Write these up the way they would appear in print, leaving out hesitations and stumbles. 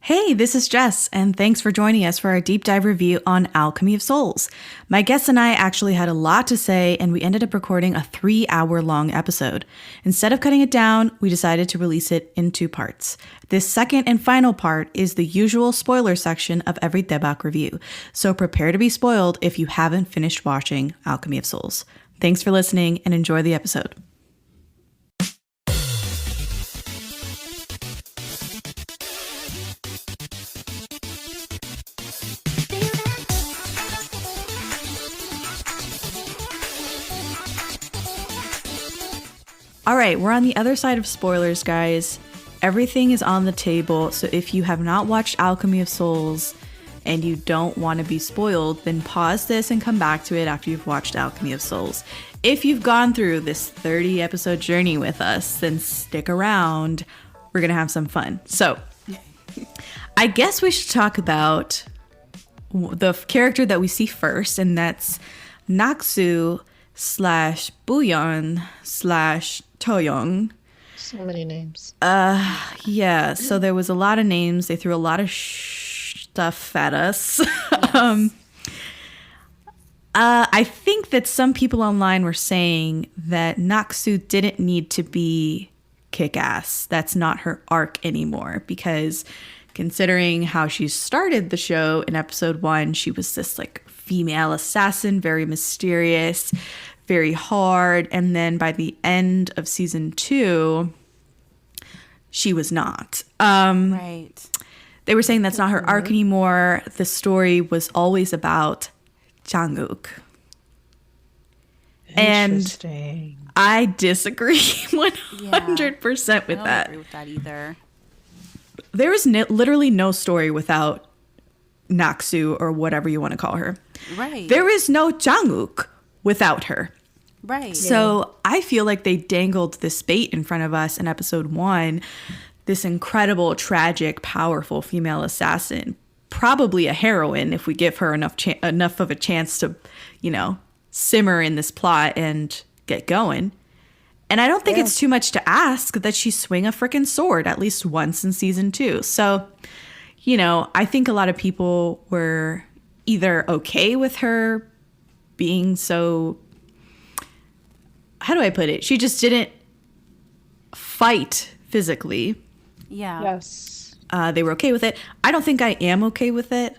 Hey, this is Jess, and thanks for joining us for our deep dive review on Alchemy of Souls. My guests and I actually had a lot to say, and we ended up recording a 3-hour-long episode. Instead of cutting it down, we decided to release it in 2 parts. This second and final part is the usual spoiler section of every Daebak review, so prepare to be spoiled if you haven't finished watching Alchemy of Souls. Thanks for listening, and enjoy the episode. All right, we're on the other side of spoilers, guys. Everything is on the table, so if you have not watched Alchemy of Souls and you don't want to be spoiled, then pause this and come back to it after you've watched Alchemy of Souls. If you've gone through this 30-episode journey with us, then stick around. We're going to have some fun. So, I guess we should talk about the character that we see first, and that's Naksu / Buyeon / Toyoung. So many names. Yeah, so there was a lot of names. They threw a lot of stuff at us. Yes. I think that some people online were saying that Naksu didn't need to be kick-ass. That's not her arc anymore, because considering how she started the show in episode 1, she was this like female assassin, very mysterious, very hard, and then by the end of season 2, she was not. Right. They were saying that's not her arc anymore. The story was always about Jang-uk. And I disagree 100% with that. I don't agree with that either. There is literally no story without Naksu, or whatever you want to call her. Right. There is no Jang-uk without her. Right. So I feel like they dangled this bait in front of us in episode 1, this incredible, tragic, powerful female assassin, probably a heroine if we give her enough of a chance to, simmer in this plot and get going. And I don't think it's too much to ask that she swing a freaking sword at least once in season 2. So, I think a lot of people were either okay with her being so, how do I put it? She just didn't fight physically. Yeah. Yes. They were okay with it. I don't think I am okay with it.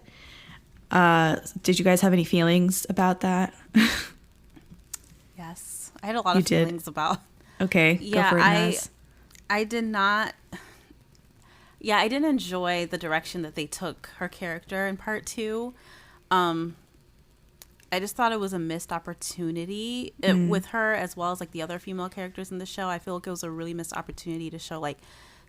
Did you guys have any feelings about that? Yes. I had a lot of feelings about. Okay. Yeah, go for it, Naz. I did not. Yeah, I didn't enjoy the direction that they took her character in part 2. I just thought it was a missed opportunity with her, as well as like the other female characters in the show. I feel like it was a really missed opportunity to show like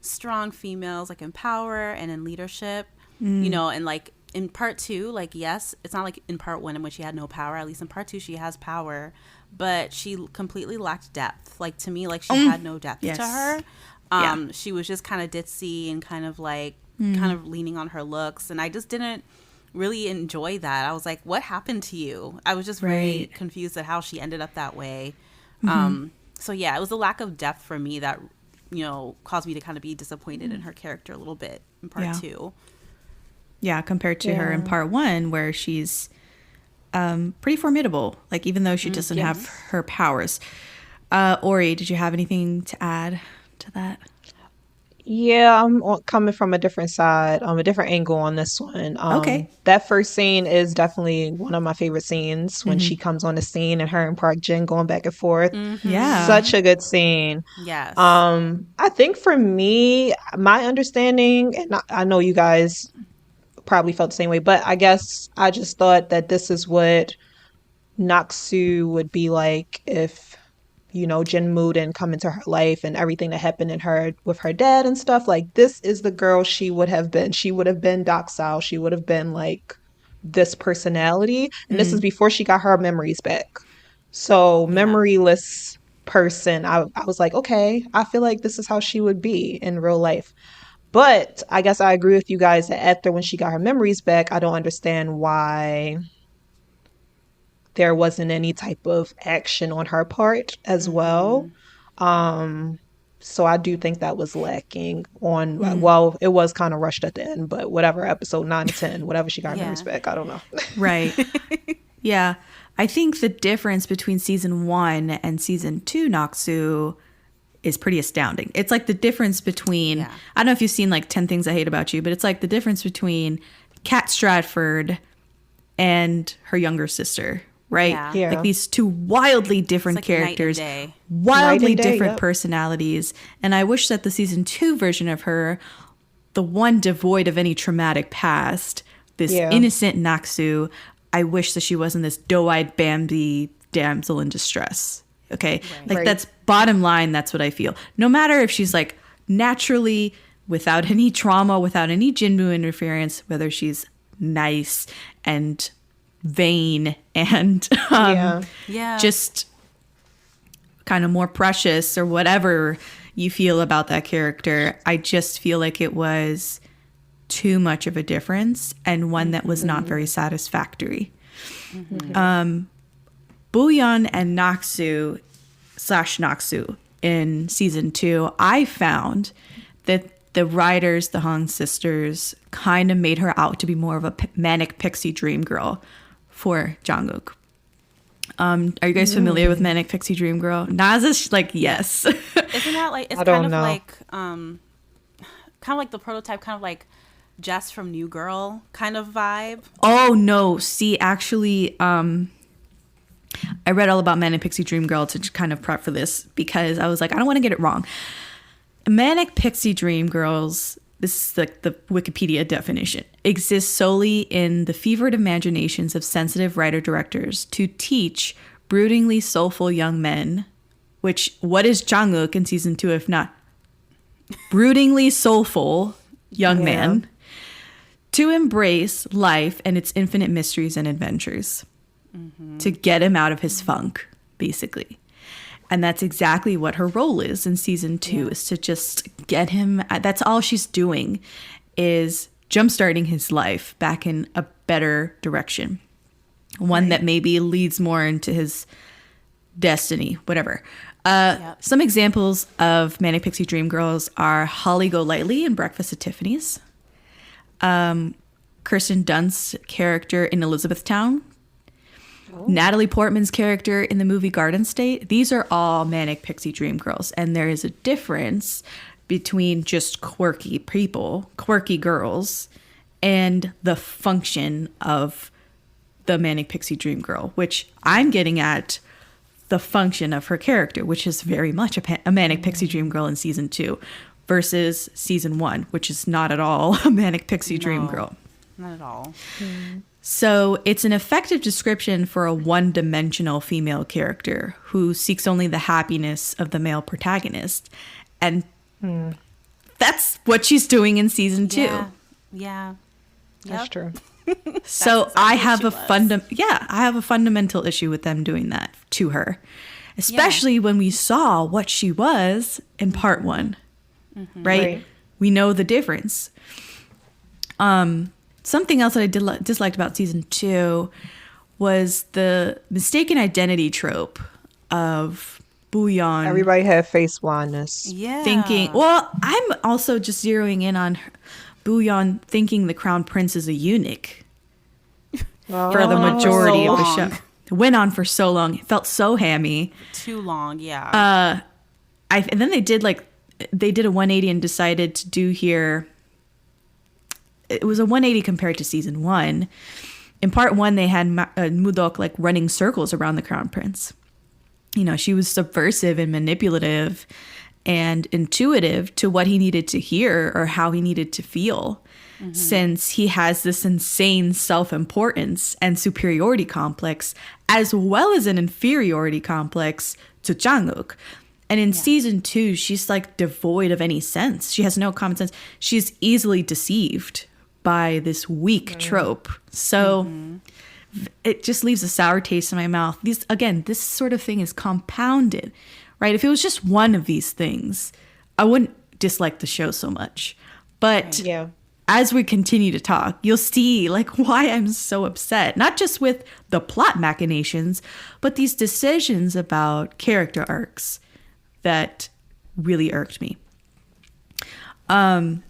strong females like in power and in leadership, and like in part 2, like, yes, it's not like in part 1 in which she had no power. At least in part 2, she has power, but she completely lacked depth. Like, to me, like, she had no depth to her. She was just kind of ditzy and kind of like kind of leaning on her looks, and I just didn't really enjoy that. I was like, what happened to you? I was just very confused at how she ended up that way. So yeah, it was a lack of depth for me that caused me to kind of be disappointed in her character a little bit in part 2. Yeah, compared to her in part 1, where she's pretty formidable, like, even though she doesn't have her powers. Ori, did you have anything to add to that? Yeah, I'm coming from a different side, a different angle on this one. Okay. That first scene is definitely one of my favorite scenes, when she comes on the scene and her and Park Jin going back and forth. Yeah. Such a good scene. Yes. I think for me, my understanding, and I know you guys probably felt the same way, but I guess I just thought that this is what Naksu would be like if, Jinmu didn't come into her life and everything that happened in her with her dad and stuff. Like, this is the girl she would have been. She would have been docile. She would have been like this personality. And this is before she got her memories back. So memoryless person, I was like, okay, I feel like this is how she would be in real life. But I guess I agree with you guys that after, when she got her memories back, I don't understand why there wasn't any type of action on her part as well. So I do think that was lacking on, well, it was kind of rushed at the end, but whatever, episode 9 to 10, whatever she got her respect, I don't know. Right. Yeah. I think the difference between season 1 and season 2 Naksu is pretty astounding. It's like the difference between, I don't know if you've seen like 10 Things I Hate About You, but it's like the difference between Kat Stratford and her younger sister, right? Yeah. Like these two wildly different like characters, night and day. wildly Night and day, different yep. personalities. And I wish that the season 2 version of her, the one devoid of any traumatic past, this innocent Naksu, I wish that she wasn't this doe-eyed Bambi damsel in distress. Okay. Like that's bottom line. That's what I feel. No matter if she's like naturally without any trauma, without any Jinbu interference, whether she's nice and vain and just kind of more precious or whatever you feel about that character. I just feel like it was too much of a difference and one that was not very satisfactory. Booyeon and Naksu in season 2, I found that the writers, the Hong sisters, kind of made her out to be more of a manic pixie dream girl for Jungkook. Are you guys familiar with Manic Pixie Dream Girl? Naza's like, yes. Isn't that like, it's kind of like the prototype, kind of like Jess from New Girl kind of vibe? Oh, no. See, actually, I read all about Manic Pixie Dream Girl to kind of prep for this because I was like, I don't want to get it wrong. Manic Pixie Dream Girls, this is like the Wikipedia definition, exist solely in the fevered imaginations of sensitive writer-directors to teach broodingly soulful young men, which, what is Jungkook in season 2 if not broodingly soulful young man, to embrace life and its infinite mysteries and adventures, to get him out of his funk, basically. And that's exactly what her role is in season 2, is to just get him. That's all she's doing, is jumpstarting his life back in a better direction. One that maybe leads more into his destiny, whatever. Some examples of Manic Pixie Dream Girls are Holly Golightly in Breakfast at Tiffany's. Kirsten Dunst's character in Elizabethtown. Natalie Portman's character in the movie Garden State. These are all Manic Pixie Dream Girls. And there is a difference between just quirky people, quirky girls, and the function of the Manic Pixie Dream Girl, which I'm getting at the function of her character, which is very much a Manic Pixie Dream Girl in season 2 versus season 1, which is not at all a Manic Pixie Dream Girl. Not at all. So it's an effective description for a one-dimensional female character who seeks only the happiness of the male protagonist. And that's what she's doing in season 2. Yeah. That's true. So I have a fundamental issue with them doing that to her, especially when we saw what she was in part 1, right? We know the difference. Something else that I disliked about season 2 was the mistaken identity trope of Booyeon. Everybody had face blindness. Yeah. Thinking, well, I'm also just zeroing in on Booyeon thinking the crown prince is a eunuch for the majority of the show. It went on for so long. It felt so hammy. Too long, yeah. And then they did a 180 and decided to do here. It was a 180 compared to season 1. In part 1, they had Mudok like running circles around the crown prince. You know, she was subversive and manipulative and intuitive to what he needed to hear or how he needed to feel, since he has this insane self-importance and superiority complex, as well as an inferiority complex to Jungkook. And in season 2, she's like devoid of any sense. She has no common sense. She's easily deceived by this weak trope. So it just leaves a sour taste in my mouth. This sort of thing is compounded, right? If it was just one of these things, I wouldn't dislike the show so much. But as we continue to talk, you'll see like why I'm so upset, not just with the plot machinations, but these decisions about character arcs that really irked me. And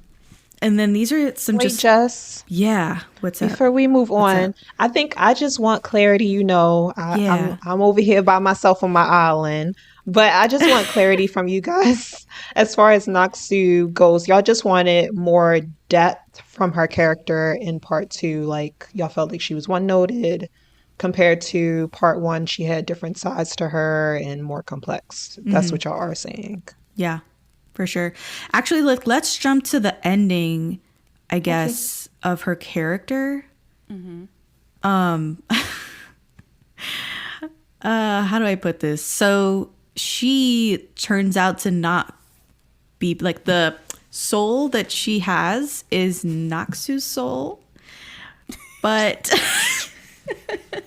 then these are some Wait, Jess, yeah. What's up? before we move on, I think I just want clarity. I'm over here by myself on my island, but I just want clarity from you guys as far as Naksu goes. Y'all just wanted more depth from her character in part two. Like, y'all felt like she was one-noted compared to part one. She had different sides to her and more complex. That's what y'all are saying. Yeah, for sure. Actually, let's jump to the ending, I guess, of her character. How do I put this? So she turns out to not be like the soul that she has is Naksu's soul, but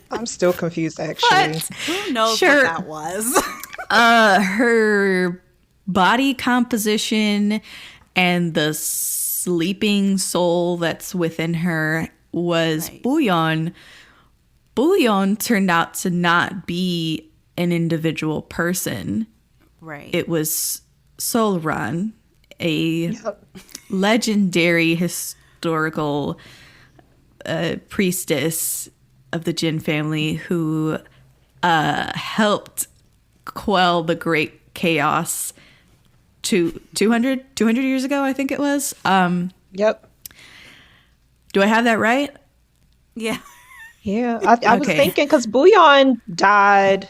I'm still confused, actually. Who knows what that was? Her body composition and the sleeping soul that's within her was Bouillon. Bouillon turned out to not be an individual person. Right. It was Solran, a legendary historical priestess of the Jin family who helped quell the great chaos 200 years ago, I think it was. Yep. Do I have that right? Yeah. Yeah, I was thinking because Bouillon died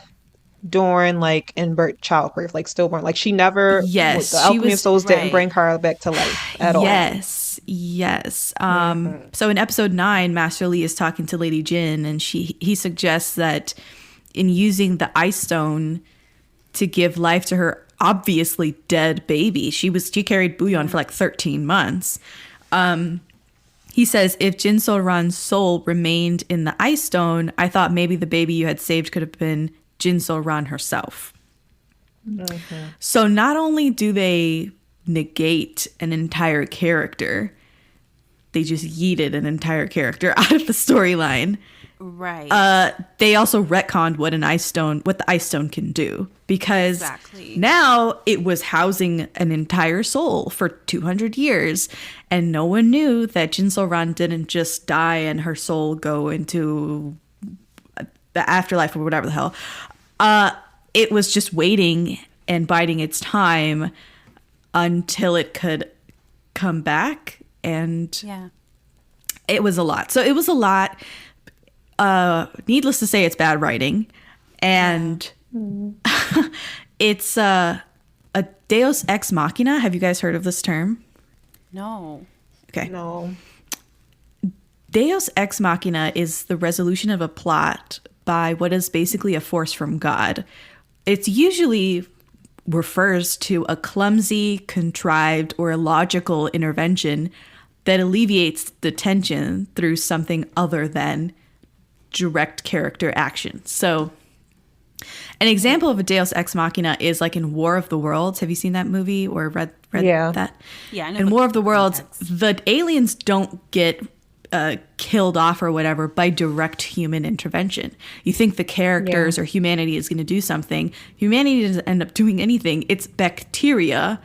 during like invert childbirth, like stillborn. Like she never, the Alchemy of Souls didn't bring her back to life at all. Yes. So in episode 9, Master Lee is talking to Lady Jin, and he suggests that in using the ice stone to give life to her obviously dead baby, she carried Bouillon for like 13 months. He says, if Jin So-ran's soul remained in the ice stone, I thought maybe the baby you had saved could have been Jin So-ran herself. So not only do they negate an entire character, they just yeeted an entire character out of the storyline. Right. They also retconned what the ice stone can do, because now it was housing an entire soul for 200 years, and no one knew that Jin So-ran didn't just die and her soul go into the afterlife or whatever the hell. It was just waiting and biding its time until it could come back, and it was a lot. So it was a lot. Needless to say, it's bad writing, and it's a Deus Ex Machina. Have you guys heard of this term? No. Okay. No. Deus Ex Machina is the resolution of a plot by what is basically a force from God. It usually refers to a clumsy, contrived, or illogical intervention that alleviates the tension through something other than direct character action. So an example of a Deus Ex Machina is like in War of the Worlds. Have you seen that movie or read that? Yeah. I know in War of the Worlds, the aliens don't get killed off or whatever by direct human intervention. You think the characters or humanity is going to do something. Humanity doesn't end up doing anything. It's bacteria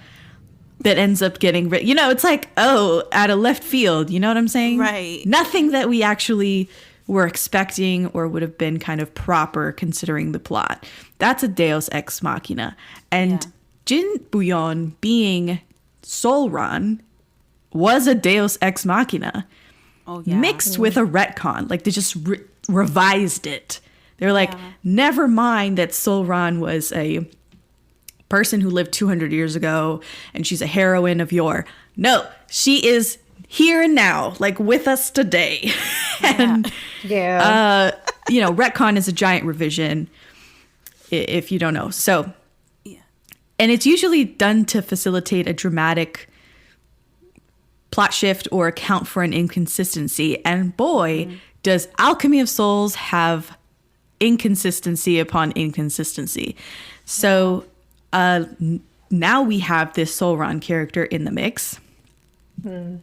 that ends up getting it's like, out of left field. You know what I'm saying? Right. Nothing that we actually were expecting or would have been kind of proper considering the plot. That's a Deus Ex Machina. And Jin Bouillon being Solran was a Deus Ex Machina. Mixed with a retcon. Like they just revised it. They're like, never mind that Solran was a person who lived 200 years ago and she's a heroine of yore. No, she is here and now, like with us today. And retcon is a giant revision if you don't know. So and it's usually done to facilitate a dramatic plot shift or account for an inconsistency. And boy, does Alchemy of Souls have inconsistency upon inconsistency. So now we have this Solran character in the mix. The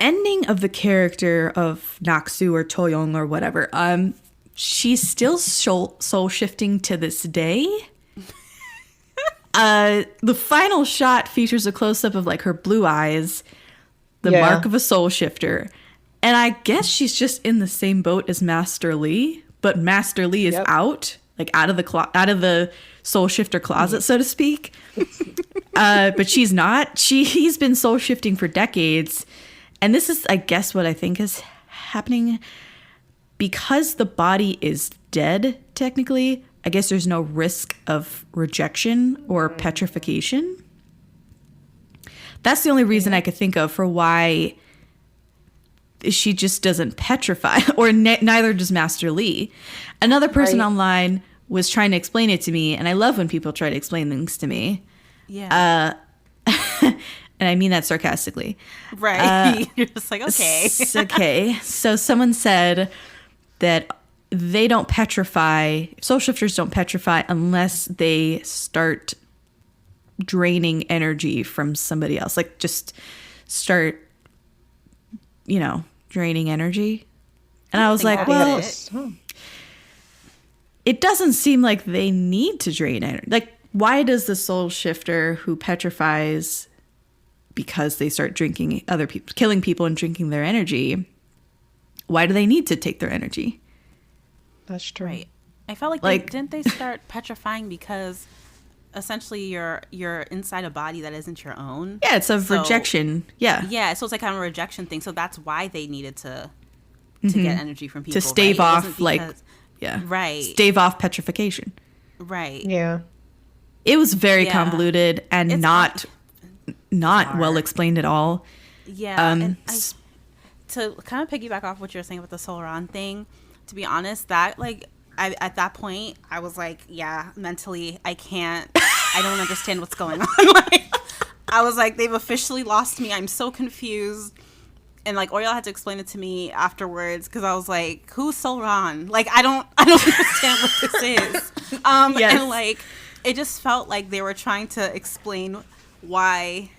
ending of the character of Naksu or Toyoung or whatever, she's still soul shifting to this day. The final shot features a close-up of like her blue eyes, the mark of a soul shifter. And I guess she's just in the same boat as Master Lee, but Master Lee is out, like out of the soul shifter closet, so to speak. But she's not. He's been soul shifting for decades. And this is, I guess, what I think is happening. Because the body is dead, technically, I guess there's no risk of rejection or petrification. That's the only reason I could think of for why she just doesn't petrify, or neither does Master Lee. Another person online was trying to explain it to me, and I love when people try to explain things to me. Yeah. And I mean that sarcastically. Right. You're just like, okay. Okay. So someone said that they don't petrify, soul shifters don't petrify unless they start draining energy from somebody else. Like just start, draining energy. And I was like, well, it doesn't seem like they need to drain energy. Like, why does the soul shifter who petrifies because they start drinking other people, killing people and drinking their energy, why do they need to take their energy? That's true. Right. I felt like didn't they start petrifying because essentially you're inside a body that isn't your own? Yeah, it's a rejection. Yeah. Yeah, so it's like kind of a rejection thing. So that's why they needed to get energy from people. To stave off, right, stave off petrification. Right. Yeah. It was very convoluted and it's not well explained at all. Yeah. And to kind of piggyback off what you were saying with the Solron thing, to be honest, that at that point I was like, yeah, mentally I don't understand what's going on. I was like, they've officially lost me. I'm so confused. And Oriel had to explain it to me afterwards because I was like, who's Solron? I don't understand what this is. And it just felt like they were trying to explain why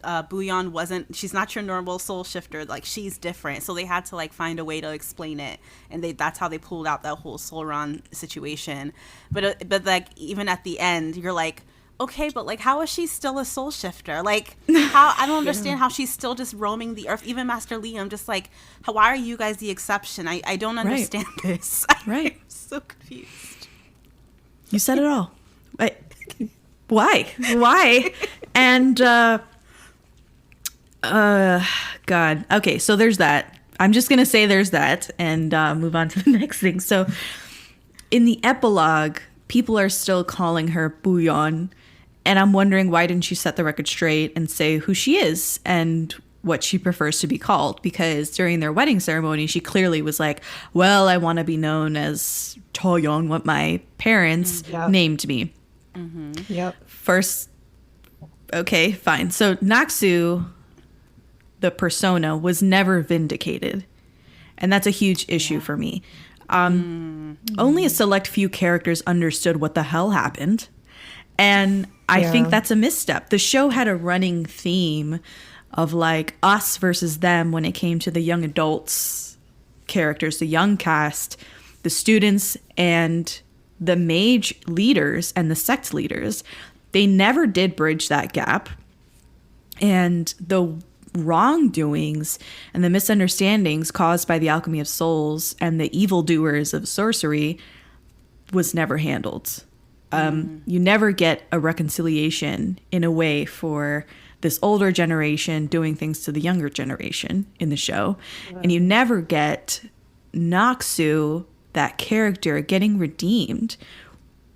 Booyeon she's not your normal soul shifter. She's different. So they had to find a way to explain it. And that's how they pulled out that whole Solron situation. But even at the end, you're like, okay, but how is she still a soul shifter? How I don't understand how she's still just roaming the earth. Even Master Lee, I'm just like, why are you guys the exception? I don't understand this. Right. I'm so confused. You said it all. Why? And God. Okay, so there's that. I'm just gonna say there's that and move on to the next thing. So in the epilogue, people are still calling her Booyeon, and I'm wondering why didn't she set the record straight and say who she is and what she prefers to be called? Because during their wedding ceremony, she clearly was like, well, I want to be known as Choyoung, what my parents named me. Mm-hmm. Yep. First, okay, fine. So Naksu, the persona, was never vindicated. And that's a huge issue for me. Only a select few characters understood what the hell happened. And I think that's a misstep. The show had a running theme of us versus them when it came to the young adults characters, the young cast, the students, and the mage leaders and the sect leaders. They never did bridge that gap. And the wrongdoings and the misunderstandings caused by the Alchemy of Souls and the evildoers of sorcery was never handled. You never get a reconciliation in a way for this older generation doing things to the younger generation in the show. And you never get Naksu, that character, getting redeemed,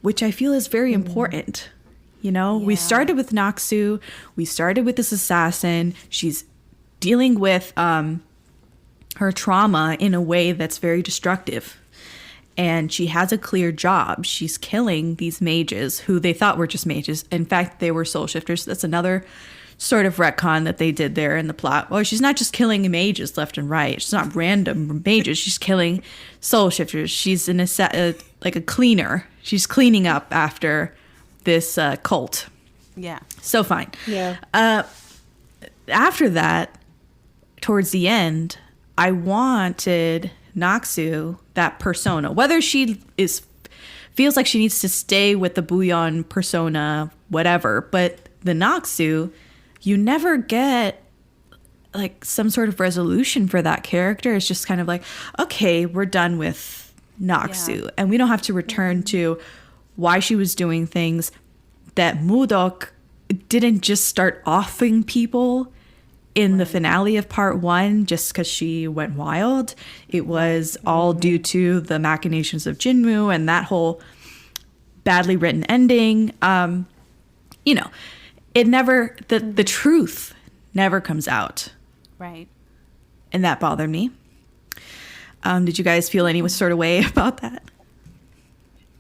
which I feel is very important. We started with Naksu. We started with this assassin. She's dealing with her trauma in a way that's very destructive. And she has a clear job. She's killing these mages who they thought were just mages. In fact, they were soul shifters. That's another sort of retcon that they did there in the plot. Well, she's not just killing mages left and right. She's not random mages. She's killing soul shifters. She's a cleaner. She's cleaning up after this cult. Yeah. So fine. Yeah. After that, towards the end, I wanted Naksu, that persona, whether she is feels like she needs to stay with the Booyeon persona, whatever. But the Naksu, you never get like some sort of resolution for that character. It's just kind of like, okay, we're done with Naksu, and we don't have to return to why she was doing things. That Mudok didn't just start offing people in the finale of part 1 just because she went wild. It was all due to the machinations of Jinwoo and that whole badly written ending. You know, it never, the truth never comes out. Right. And that bothered me. Did you guys feel any sort of way about that?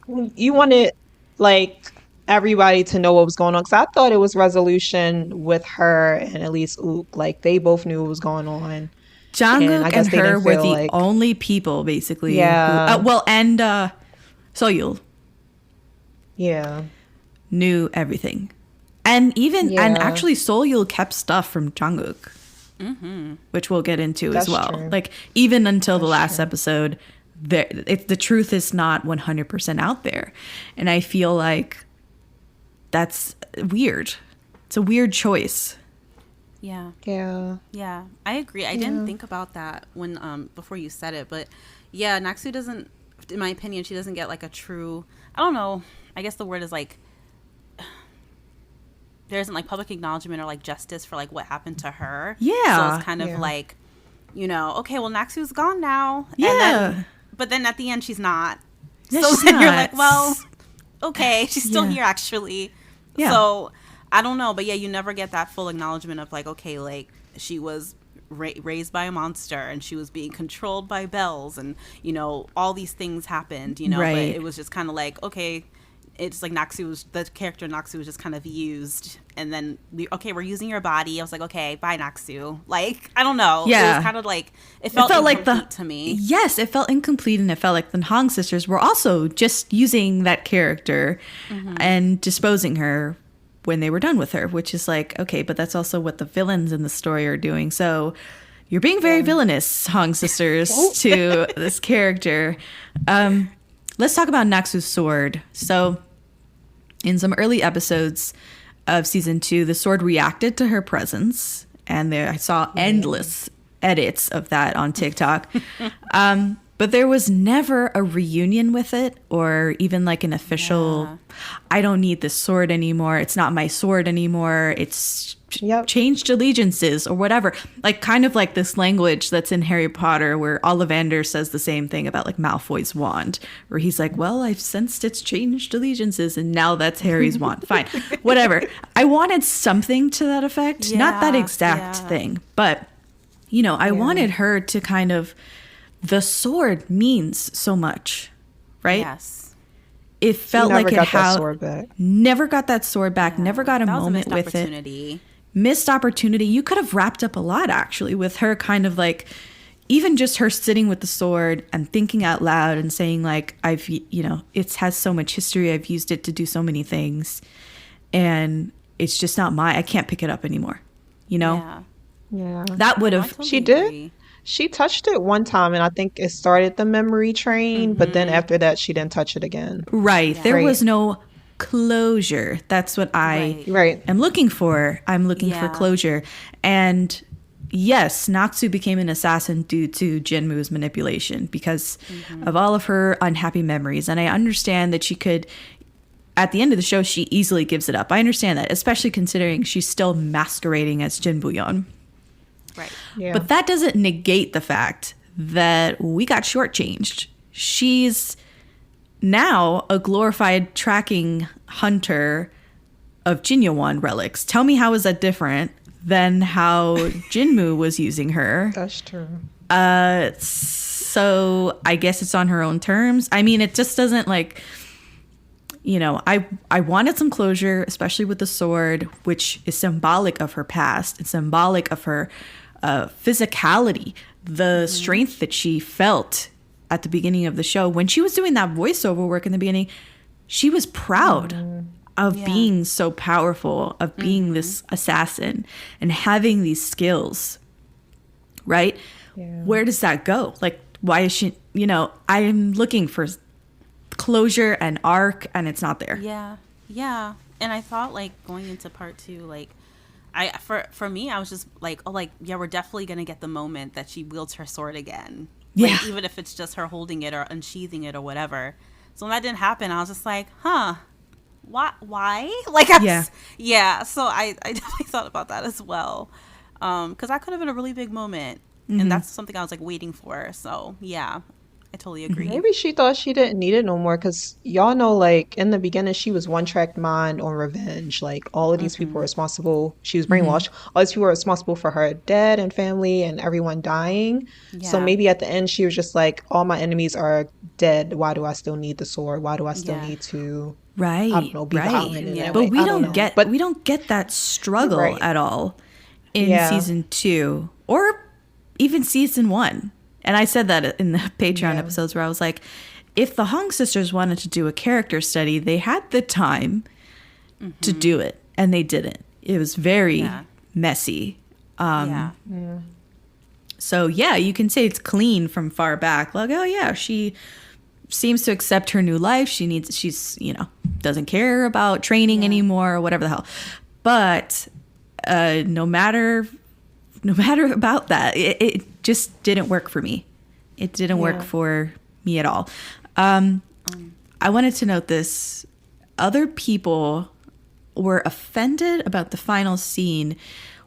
You wanted like everybody to know what was going on, because I thought it was resolution with her and at least Ook. Like they both knew what was going on. Jungkook and her were the only people basically. Yeah. And Soyul. Yeah. Knew everything. And and actually Soyul kept stuff from Jungkook. Which we'll get into as well. True. Like even until the last episode, the truth is not 100% out there. And I feel like that's weird. It's a weird choice. Yeah. Yeah. I agree. I didn't think about that when before you said it, but yeah, Naksu doesn't, in my opinion, she doesn't get like a true, I don't know, I guess the word is like, there isn't like public acknowledgement or like justice for like what happened to her. Yeah. So it's kind of like, you know, okay, well Naksu's gone now. Yeah. But then at the end she's not. Yeah, so she's then not. you're like, well, okay, she's still here actually. Yeah. So I don't know, but yeah, you never get that full acknowledgement of like, okay, like she was raised by a monster and she was being controlled by bells and, you know, all these things happened, you know, Right. but it was just kind of like, okay, it's like the character Naksu was just kind of used, and then we're using your body. I was like, okay, bye Naksu. Like, I don't know. Yeah. It was kind of like, it felt like to me. Yes, it felt incomplete, and it felt like the Hong sisters were also just using that character and disposing her when they were done with her, which is like, okay, but that's also what the villains in the story are doing. So you're being very villainous, Hong sisters, to this character. Let's talk about Naksu's sword. So in some early episodes of season 2, the sword reacted to her presence, and I saw endless edits of that on TikTok. But there was never a reunion with it, or even like an official, I don't need this sword anymore. It's not my sword anymore. It's changed allegiances or whatever. Like kind of like this language that's in Harry Potter where Ollivander says the same thing about like Malfoy's wand, where he's like, well, I've sensed it's changed allegiances and now that's Harry's wand. Fine, whatever. I wanted something to that effect. Not that exact thing, but you know, I wanted her to kind of, the sword means so much, right? Yes. It felt like it never got that sword back. Never got a moment with it. Missed opportunity. You could have wrapped up a lot actually with her kind of like, even just her sitting with the sword and thinking out loud and saying like, I've, you know, it has so much history. I've used it to do so many things and it's just not I can't pick it up anymore. You know? Yeah. That would have. She did. She touched it one time, and I think it started the memory train, but then after that, she didn't touch it again. Right. Yeah. There was no closure. That's what I am looking for. I'm looking for closure. And yes, Naksu became an assassin due to Jinwoo's manipulation because of all of her unhappy memories. And I understand that she could, at the end of the show, she easily gives it up. I understand that, especially considering she's still masquerading as Jin Booyeon. Right. Yeah. But that doesn't negate the fact that we got shortchanged. She's now a glorified tracking hunter of Jinyowan relics. Tell me, how is that different than how Jinwoo was using her? That's true. So I guess it's on her own terms. I mean, it just doesn't like, you know, I wanted some closure, especially with the sword, which is symbolic of her past. It's symbolic of her physicality, the strength that she felt at the beginning of the show. When she was doing that voiceover work in the beginning, she was proud of being so powerful, of being this assassin and having these skills, right? Yeah. Where does that go? Like, why is she, you know, I'm looking for closure and arc, and it's not there. Yeah. And I thought, like, going into part 2, like, for me, I was just like, oh, like, yeah, we're definitely going to get the moment that she wields her sword again. Like, Yeah. even if it's just her holding it or unsheathing it or whatever. So when that didn't happen, I was just like, huh, why? Like, yeah. So I definitely thought about that as well. Because that could have been a really big moment. Mm-hmm. And that's something I was, like, waiting for. So, yeah. I totally agree. Maybe she thought she didn't need it no more because y'all know, like, in the beginning, she was one-track mind on revenge. Like, all of these people were responsible. She was brainwashed. All these people were responsible for her dad and family and everyone dying. Yeah. So maybe at the end, she was just like, all my enemies are dead. Why do I still need the sword? Why do I still need to, I don't know, be violent in that But way? we don't get that struggle at all in season 2 or even season 1. And I said that in the Patreon episodes where I was like, if the Hong sisters wanted to do a character study, they had the time to do it. And they didn't. It was very messy. So, yeah, you can say it's clean from far back. Like, oh, yeah, she seems to accept her new life. She's, doesn't care about training anymore or whatever the hell. But no matter about that, it just didn't work for me. It didn't work for me at all. I wanted to note this. Other people were offended about the final scene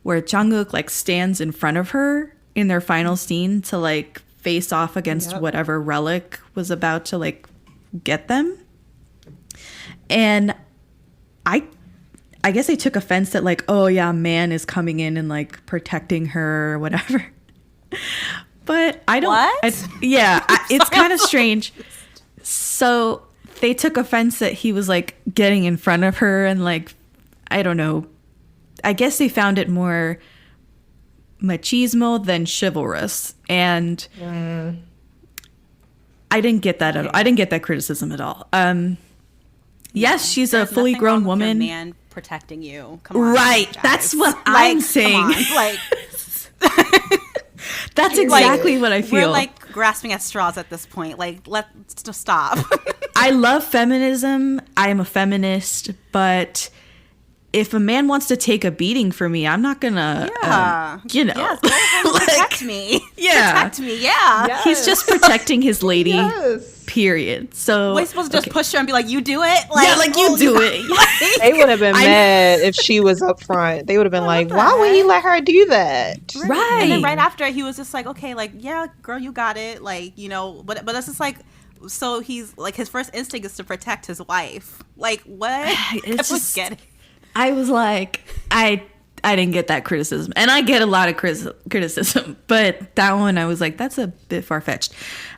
where Jung-uk like stands in front of her in their final scene to like face off against whatever relic was about to like get them. And I guess I took offense that like, oh yeah, man is coming in and like protecting her or whatever. But I don't. What? It's kind of strange. So they took offense that he was like getting in front of her and like, I don't know. I guess they found it more machismo than chivalrous, and I didn't get that at all. I didn't get that criticism at all. Yes, she's a fully grown woman. Man protecting you. Come on, right. guys. That's what I'm saying. That's exactly what I feel. We're like grasping at straws at this point. Like, let's just stop. I love feminism. I am a feminist, but if a man wants to take a beating for me, I'm not gonna, Yes, go ahead and protect me. Yeah. Protect me, yeah. Yes. He's just protecting his lady, period. So we're supposed to just push her and be like, you do it? Like, yeah, like, you do it. They would have been mad if she was up front. They would have been like, why would he let her do that? Right. And then right after, he was just like, okay, like, yeah, girl, you got it. Like, but it's just like, so he's like, his first instinct is to protect his wife. Like, what? It's just getting. I was like, I didn't get that criticism. And I get a lot of criticism. But that one, I was like, that's a bit far-fetched.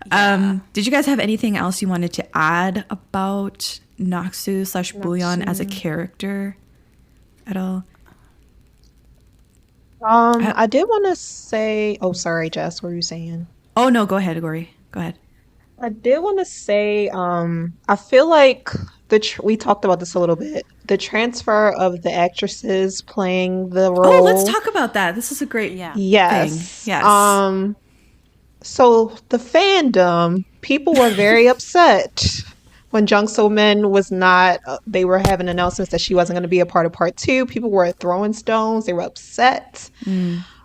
Yeah. Did you guys have anything else you wanted to add about Naksu/Booyeon as a character at all? I did want to say... Oh, sorry, Jess. What were you saying? Oh, no. Go ahead, Gori. Go ahead. I did want to say, I feel like we talked about this a little bit. The transfer of the actresses playing the role. Oh, let's talk about that. This is a great thing. Yes. Yes. So the fandom, people were very upset when Jung So-Min was not. They were having announcements that she wasn't going to be a part of part 2. People were throwing stones. They were upset.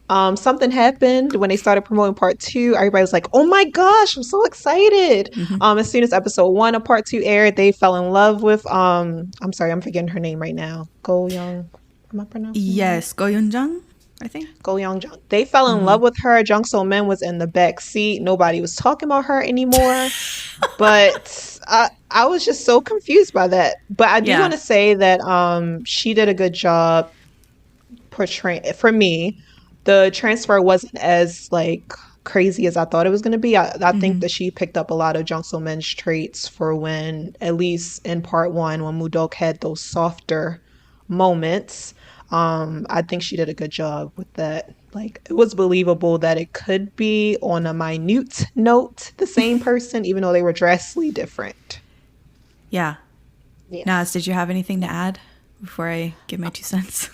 Something happened when they started promoting part 2. Everybody was like, oh my gosh, I'm so excited. As soon as episode 1 of part 2 aired, they fell in love with I'm sorry, I'm forgetting her name right now. Ko Young. Am I pronouncing Yes, Ko Yoon-Jung, I think. Ko Yoon-Jung. They fell in love with her. Jung So-Min was in the back seat. Nobody was talking about her anymore. But I was just so confused by that. But I do want to say that she did a good job portraying, for me. The transfer wasn't as like crazy as I thought it was going to be. I think that she picked up a lot of Jung So-Min's traits for when, at least in part 1, when Mudok had those softer moments. I think she did a good job with that. Like, it was believable that it could be on a minute note the same person, even though they were drastically different. Yeah. Naz, did you have anything to add before I give my 2 cents?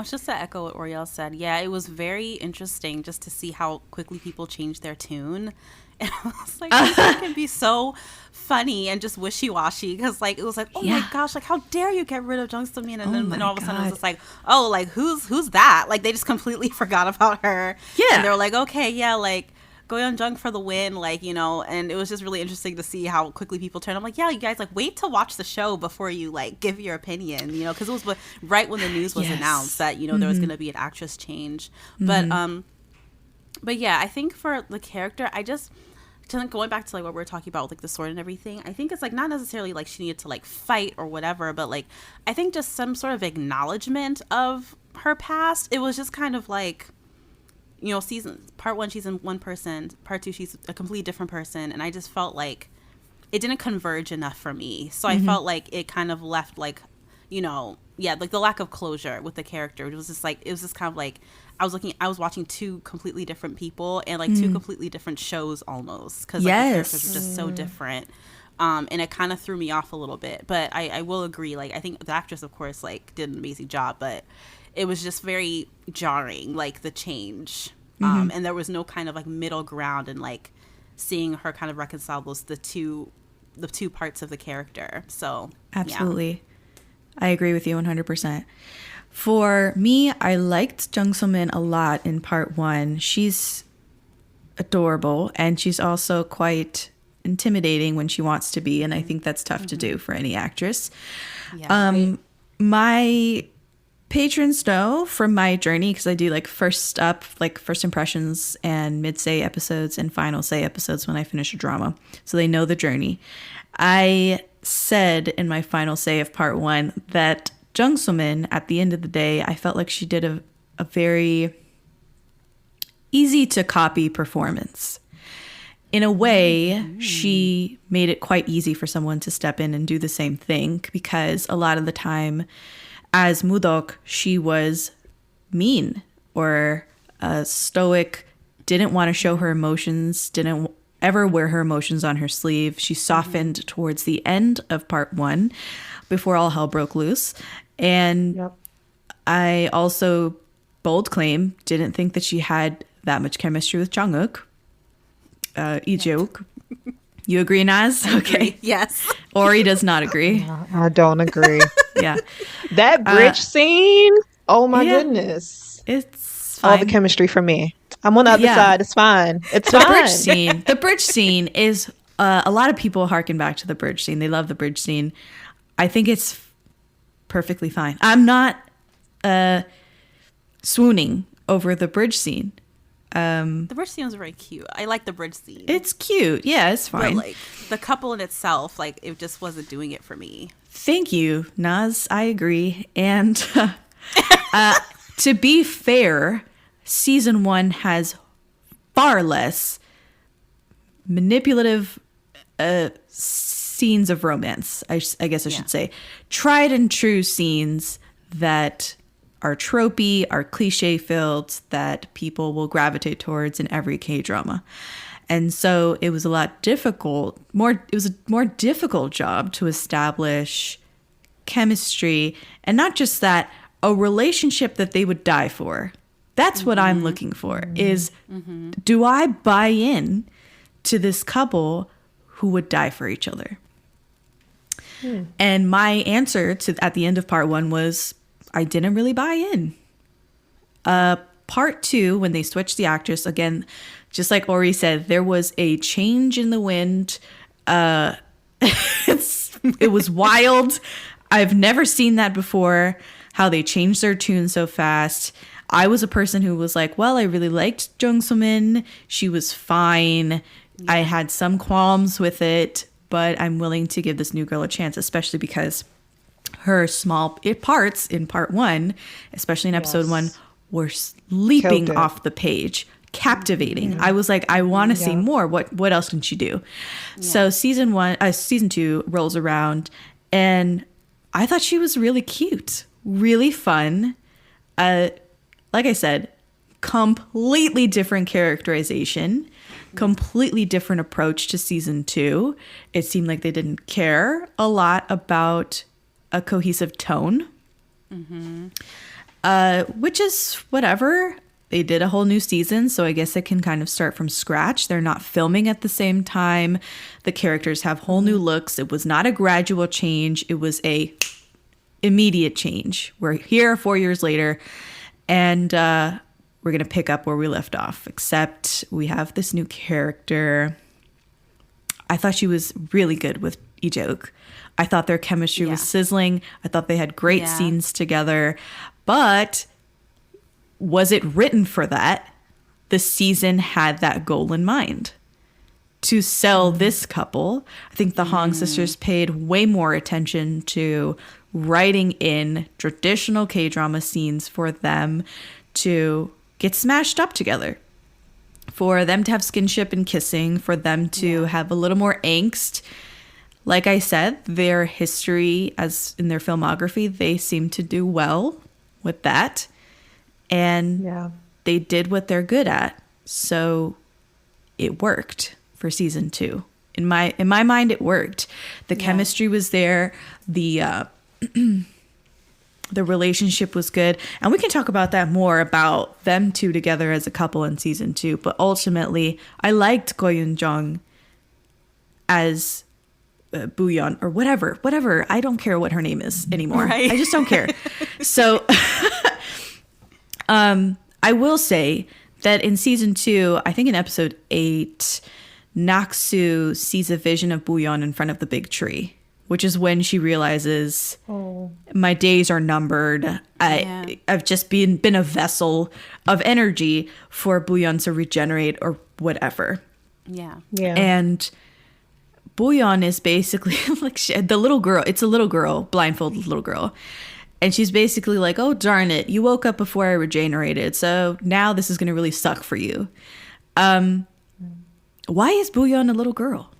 Just to echo what Oriel said. Yeah, it was very interesting just to see how quickly people changed their tune. And I was like, this can be so funny and just wishy-washy, because like it was like, oh my gosh, like how dare you get rid of Jung So-Min, and then all of a sudden it was just like, oh, like who's that? Like they just completely forgot about her. And they were like, okay, yeah, like Ko Yoon-Jung for the win, like, you know. And it was just really interesting to see how quickly people turn. I'm like, yeah, you guys, like, wait to watch the show before you, like, give your opinion, you know, because it was right when the news was announced that, you know, there was going to be an actress change. But yeah, I think for the character, going back to like what we were talking about with like the sword and everything, I think it's like not necessarily like she needed to like fight or whatever, but like I think just some sort of acknowledgement of her past. It was just kind of like, you know, part 1 she's in one person, part 2 she's a completely different person, and I just felt like it didn't converge enough for me. So I felt like it kind of left like, you know, like the lack of closure with the character. It was just kind of like I was watching 2 completely different people and like 2 completely different shows almost, because like, the characters were just so different. And it kind of threw me off a little bit. But I will agree, like I think the actress, of course, like did an amazing job, but it was just very jarring, like the change. And there was no kind of like middle ground and like seeing her kind of reconcile the two parts of the character. So absolutely. I agree with you 100%. For me, I liked Jung So-Min a lot in part 1. She's adorable, and she's also quite intimidating when she wants to be, and I think that's tough to do for any actress. My patrons know from my journey, because I do like first impressions and mid-say episodes and final say episodes when I finish a drama, so they know the journey. I said in my final say of part 1 that Jung So-Min, at the end of the day, I felt like she did a very easy to copy performance. In a way, she made it quite easy for someone to step in and do the same thing, because a lot of the time as Mudok, she was mean or stoic, didn't want to show her emotions, didn't ever wear her emotions on her sleeve. She softened towards the end of part 1 before all hell broke loose. And I also, bold claim, didn't think that she had that much chemistry with Jung-uk. Lee-jeuk. You agree, Naz? Okay. Yes. Ori does not agree. I don't agree. Yeah. That bridge scene, oh my goodness. It's fine. All the chemistry for me. I'm on the other side. It's fine. It's fine. The bridge scene is, a lot of people harken back to the bridge scene. They love the bridge scene. I think it's perfectly fine. I'm not swooning over the bridge scene. The bridge scene was very cute. I like the bridge scene. It's cute. Yeah, it's fine. But like the couple in itself, like it just wasn't doing it for me. Thank you, Naz. I agree. And to be fair, season 1 has far less manipulative scenes of romance, I guess I should say. Tried and true scenes that are tropey, are cliche filled, that people will gravitate towards in every K-drama. And so it was a more difficult job to establish chemistry, and not just that, a relationship that they would die for. That's what I'm looking for, is do I buy in to this couple who would die for each other? And my answer at the end of part 1 was, I didn't really buy in. Part 2, when they switched the actress, again, just like Ori said, there was a change in the wind. It was wild. I've never seen that before, how they changed their tune so fast. I was a person who was like, well, I really liked Jung So-Min. She was fine. I had some qualms with it, but I'm willing to give this new girl a chance, especially because her small parts in part 1, especially in episode 1, were leaping off the page, captivating. I was like, I want to see more. What else can she do? So season 2 rolls around, and I thought she was really cute, really fun. Like I said, completely different characterization, completely different approach to season 2. It seemed like they didn't care a lot about a cohesive tone, which is whatever. they did a whole new season, so I guess it can kind of start from scratch. They're not filming at the same time. The characters have whole new looks. It was not a gradual change. It was a immediate change. We're here 4 years later, and we're going to pick up where we left off, except we have this new character. I thought she was really good with Lee-jeok. I thought their chemistry was sizzling. I thought they had great scenes together. But was it written for that? The season had that goal in mind. To sell this couple, I think the Hong sisters paid way more attention to writing in traditional K-drama scenes for them to get smashed up together, for them to have skinship and kissing, for them to have a little more angst. Like I said, their history as in their filmography, they seem to do well with that. And they did what they're good at. So it worked for season 2. In my mind, it worked. The chemistry was there. The relationship was good. And we can talk about that more, about them two together as a couple in season 2. But ultimately, I liked Ko Yoon-Jung as Boo-yeon or whatever. I don't care what her name is anymore. Right? I just don't care. So I will say that in season 2, I think in episode 8, Nak-soo sees a vision of Boo-yeon in front of the big tree, which is when she realizes my days are numbered. I've just been a vessel of energy for Boo-yeon to regenerate or whatever. Yeah. And Boo-yeon is basically like the little girl. It's a little girl, blindfolded little girl. And she's basically like, oh, darn it. You woke up before I regenerated. So now this is going to really suck for you. Why is Boo-yeon a little girl?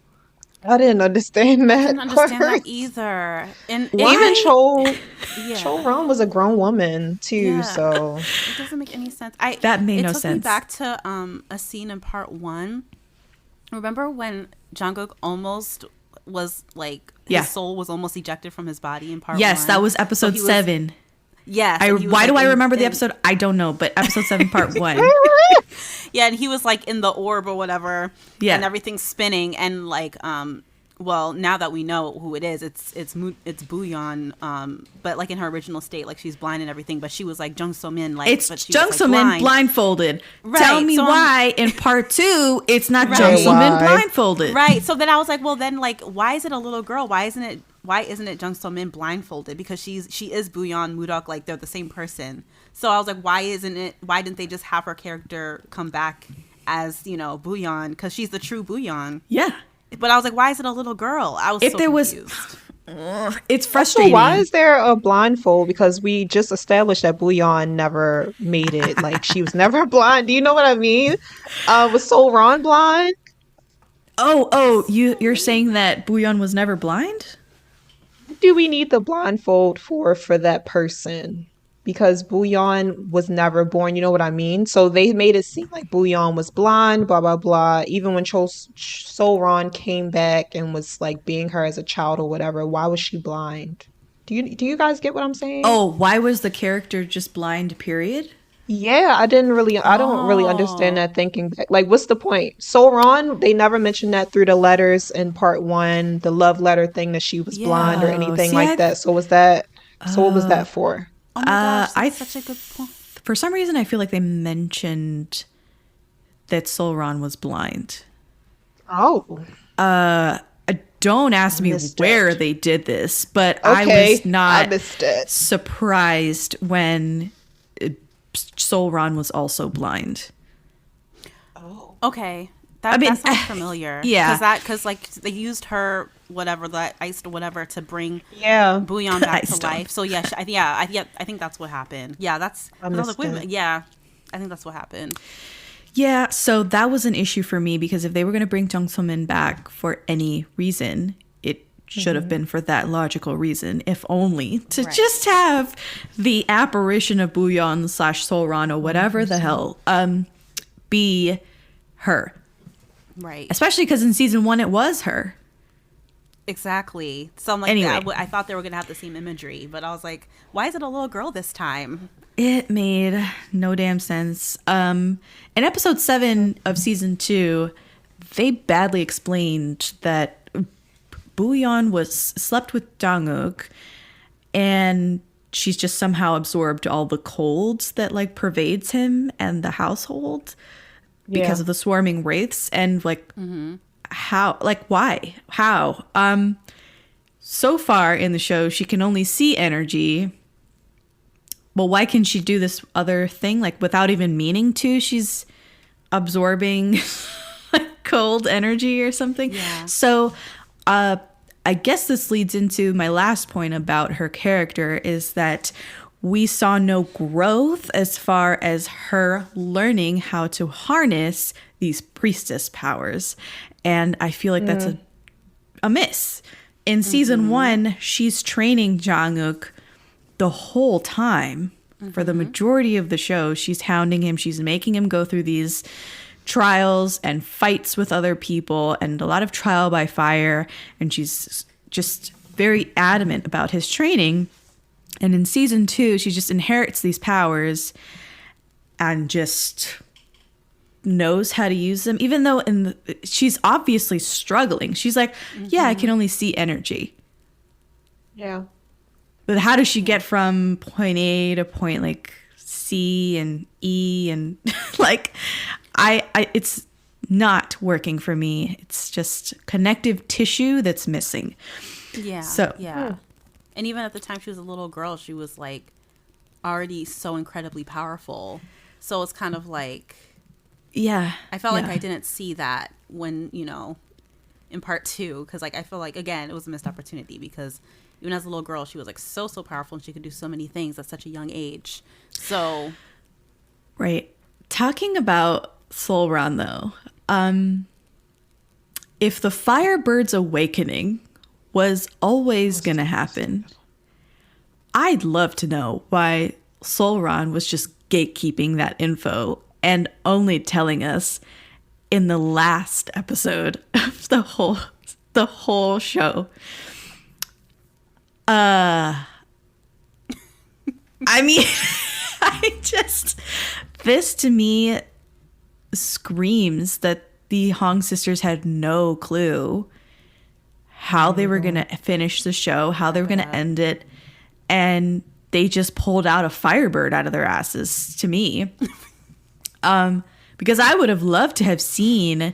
I didn't understand that. I didn't understand that either. And even Cho-ron was a grown woman too, so it doesn't make any sense. That made no sense. It took me back to a scene in part 1. Remember when Jungkook almost was like his soul was almost ejected from his body in part 1? Yes, that was episode 7. Yes. Why do I remember the episode? I don't know, but episode 7, part 1. Yeah, and he was like in the orb or whatever. Yeah. And everything's spinning, and like well, now that we know who it is, it's Boo-yeon, but like in her original state, like she's blind and everything, but she was like Jung So-Min, like it's Jung So-Min blindfolded. Right. Tell me why in part 2 it's not Jung So-Min blindfolded. Right. So then I was like, well, then like why is it a little girl? Why isn't it Jung So-Min blindfolded? Because she is Boo-yeon, Moodok, like they're the same person. So I was like, why didn't they just have her character come back as, Boo-yeon? Because she's the true Boo-yeon. Yeah. But I was like, why is it a little girl? I was confused. It's frustrating. So why is there a blindfold? Because we just established that Boo-yeon never made it. Like, she was never blind. Do you know what I mean? Was Sol-ron blind? Oh, you're saying that Boo-yeon was never blind? Do we need the blindfold for that person? Because Boo-yeon was never born, you know what I mean? So they made it seem like Boo-yeon was blind, blah, blah, blah. Even when Sol-ron came back and was like being her as a child or whatever, why was she blind? Do you guys get what I'm saying? Oh, why was the character just blind, period? Yeah, I don't really understand that thinking. Like, what's the point? Sol-ron, they never mentioned that through the letters in part 1, the love letter thing that she was blind or anything that. So what was that for? Oh my gosh, that's such a good point. For some reason, I feel like they mentioned that Sol-ron was blind. Oh. Don't ask me where they did this, but okay. I was not surprised when Sol-ron was also blind. Oh. Okay. That sounds familiar. Yeah. Because like they used her that ice or whatever to bring Boo-yeon back to life. So I think that's what happened. Yeah, I was like, wait a minute. Yeah, I think that's what happened. Yeah, so that was an issue for me because if they were going to bring Jung So-min back for any reason, it should have been for that logical reason, if only to just have the apparition of Boo-yeon / Sol-ron or whatever the hell be her. Right. Especially because in season 1 it was her. Exactly. So I'm like, I thought they were going to have the same imagery, but I was like, why is it a little girl this time? It made no damn sense. In episode 7 of season 2, they badly explained that Boo-yeon slept with Jang-uk, and she's just somehow absorbed all the colds that like pervades him and the household because of the swarming wraiths. And like, how, like, why, how? So far in the show, she can only see energy. Well, why can she do this other thing? Like, without even meaning to, she's absorbing cold energy or something. Yeah. So, I guess this leads into my last point about her character, is that we saw no growth as far as her learning how to harness these priestess powers. And I feel like that's a miss. In season 1, she's training Jang-uk the whole time. For the majority of the show, she's hounding him. She's making him go through these trials and fights with other people and a lot of trial by fire. And she's just very adamant about his training. And in season 2, she just inherits these powers and just knows how to use them, even though she's obviously struggling. She's like, yeah, I can only see energy. Yeah. But how does she get from point A to point like C and E and like I it's not working for me. It's just connective tissue that's missing. Yeah. So yeah. And even at the time she was a little girl, she was like already so incredibly powerful. So it's kind of like, yeah, I felt like I didn't see that when, you know, in part 2, because like I feel like, again, it was a missed opportunity, because even as a little girl, she was like so powerful, and she could do so many things at such a young age. So, right. Talking about Solran though, if the Firebird's awakening was always going to happen, I'd love to know why Solran was just gatekeeping that info and only telling us in the last episode of the whole show. I mean, this to me screams that the Hong sisters had no clue how they were going to finish the show, how they were going to end it. And they just pulled out a Firebird out of their asses to me. Because I would have loved to have seen,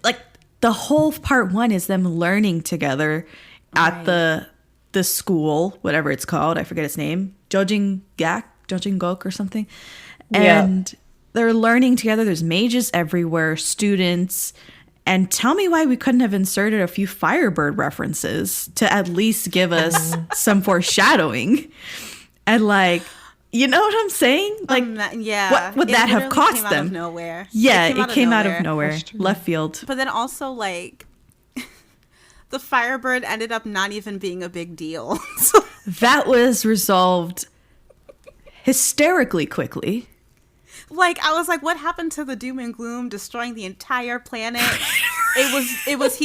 like, the whole part 1 is them learning together at the school, whatever it's called. I forget its name. Jojinggok or something. And they're learning together. There's mages everywhere, students. And tell me why we couldn't have inserted a few Firebird references to at least give us some foreshadowing. And like, you know what I'm saying? Like, what would that have cost them? Out of nowhere. Yeah, it came out of nowhere. Left field. But then also, like, the Firebird ended up not even being a big deal. So that was resolved hysterically quickly. Like, I was like, what happened to the doom and gloom destroying the entire planet? He was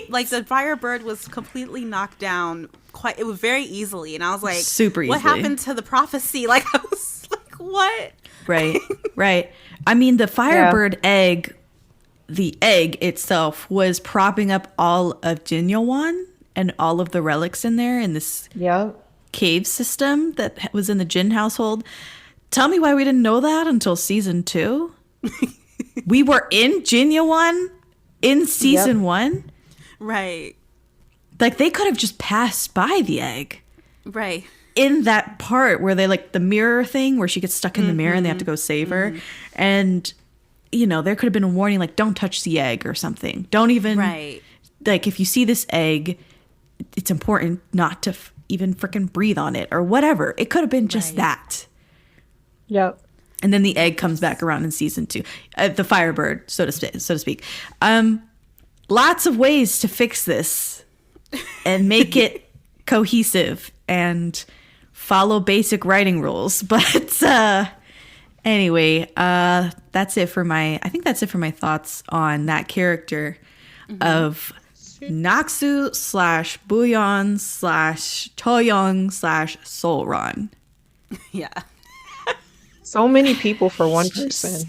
like, the Firebird was completely knocked down it was very easily. And I was like, super easily. What happened to the prophecy? Like, I was like, what? Right. I mean, the Firebird egg, the egg itself was propping up all of Jinyowan and all of the relics in there in this cave system that was in the Jin household. Tell me why we didn't know that until season 2. We were in Jinyowan in season 1. Right. Like, they could have just passed by the egg. Right. In that part where they, like, the mirror thing where she gets stuck in the mirror and they have to go save her. And, you know, there could have been a warning, like, don't touch the egg or something. Don't even, like, if you see this egg, it's important not to even freaking breathe on it or whatever. It could have been just that. Yep. And then the egg comes back around in season 2. The Firebird, so to speak. Lots of ways to fix this and make it cohesive and follow basic writing rules. But anyway, that's it for my thoughts on that character of Naksu / Boo-yeon / Cho-young / Solran. Yeah. So many people for one person.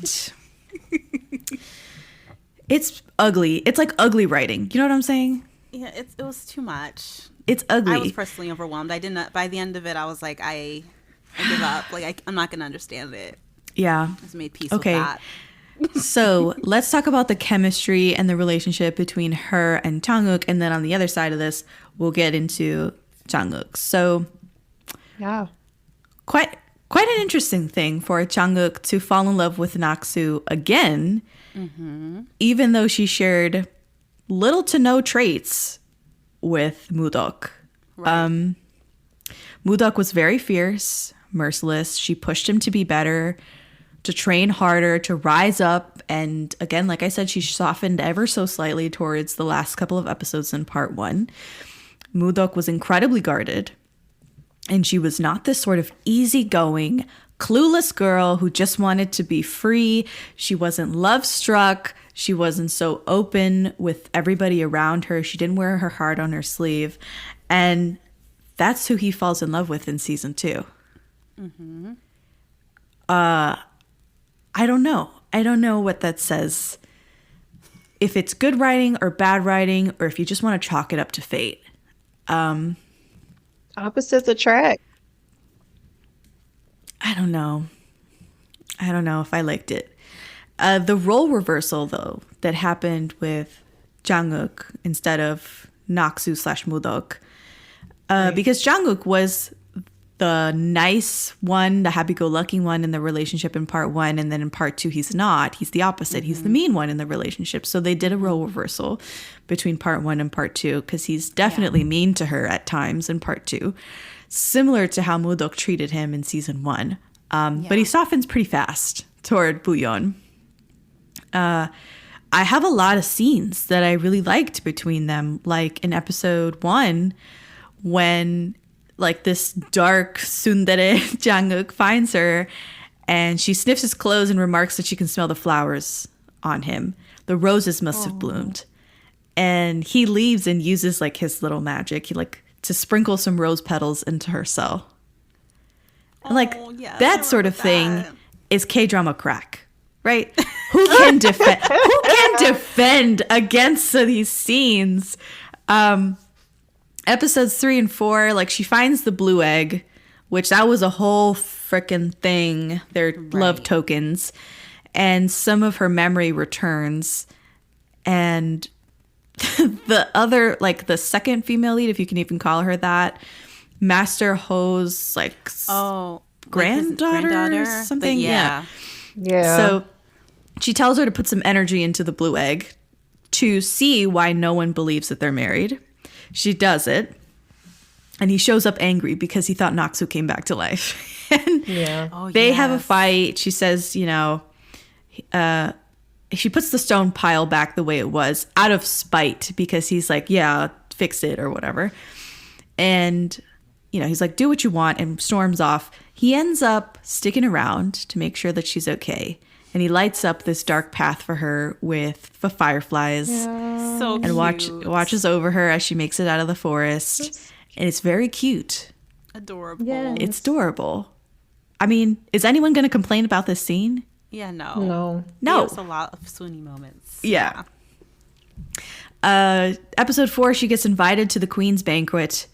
It's ugly. It's like ugly writing. You know what I'm saying? Yeah, it was too much. It's ugly. I was personally overwhelmed. I didn't. By the end of it, I was like, I give up. Like, I'm not gonna understand it. Yeah. I just made peace with that. So let's talk about the chemistry and the relationship between her and Jang-uk, and then on the other side of this, we'll get into Jang-uk. So, Yeah. quite an interesting thing for Jang-uk to fall in love with Nak-soo again, even though she shared little to no traits with Moo-duk. Right. Moo-duk was very fierce, merciless. She pushed him to be better, to train harder, to rise up. And again, like I said, she softened ever so slightly towards the last couple of episodes in part 1. Moo-duk was incredibly guarded. And she was not this sort of easygoing, clueless girl who just wanted to be free. She wasn't love-struck. She wasn't so open with everybody around her. She didn't wear her heart on her sleeve. And that's who he falls in love with in season 2. I don't know. I don't know what that says. If it's good writing or bad writing, or if you just want to chalk it up to fate. Opposites attract. I don't know. I don't know if I liked it. The role reversal, though, that happened with Jang-uk instead of Nak-soo / Moo-duk. Because Jang-uk was the nice one, the happy-go-lucky one in the relationship in part 1, and then in part 2 he's not. He's the opposite. He's the mean one in the relationship. So they did a role reversal between part 1 and part 2 because he's definitely mean to her at times in part 2, similar to how Moo-duk treated him in season 1. But he softens pretty fast toward Boo-yeon. I have a lot of scenes that I really liked between them, like in episode 1 when like this dark tsundere Jang-uk finds her and she sniffs his clothes and remarks that she can smell the flowers on him. The roses must have bloomed. And he leaves and uses like his little magic. He like to sprinkle some rose petals into her cell. And like that sort of thing is K-drama crack, right? Who can defend against these scenes? Episodes 3 and 4, like she finds the blue egg, which that was a whole freaking thing. They're love tokens. And some of her memory returns. And the other, like the second female lead, if you can even call her that, Master Ho's like granddaughter or something. Yeah. So she tells her to put some energy into the blue egg to see why no one believes that they're married. She does it, and he shows up angry because he thought Nak-soo came back to life. And they have a fight. She says, you know, she puts the stone pile back the way it was out of spite because he's like, yeah, fix it or whatever. And, you know, he's like, do what you want, and storms off. He ends up sticking around to make sure that she's okay. And he lights up this dark path for her with the fireflies. So and watches over her as she makes it out of the forest. And it's very cute. Adorable. Yes. It's adorable. I mean, is anyone going to complain about this scene? Yeah, no. There's a lot of swoony moments. Yeah. Episode 4, she gets invited to the Queen's banquet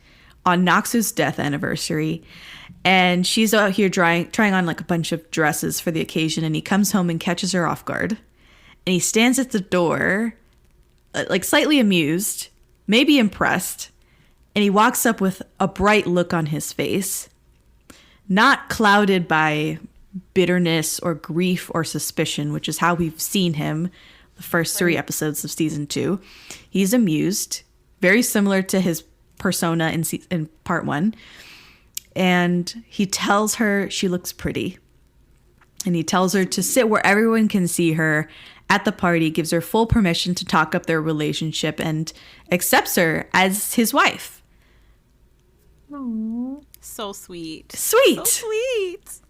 on Nak-soo's death anniversary. And she's out here trying on like a bunch of dresses for the occasion. And he comes home and catches her off guard. And he stands at the door, like slightly amused, maybe impressed. And he walks up with a bright look on his face, not clouded by bitterness or grief or suspicion, which is how we've seen him the first 3 episodes of season 2. He's amused, very similar to his persona in part 1. And he tells her she looks pretty. And he tells her to sit where everyone can see her at the party, gives her full permission to talk up their relationship, and accepts her as his wife. Aww. So sweet. Sweet. So sweet.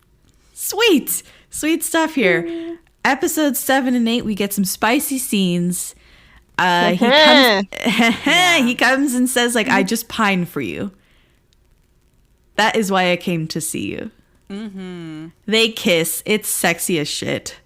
Sweet. Sweet stuff here. Episodes 7 and 8, we get some spicy scenes. He comes and says, like, I just pine for you. That is why I came to see you. They kiss. It's sexy as shit.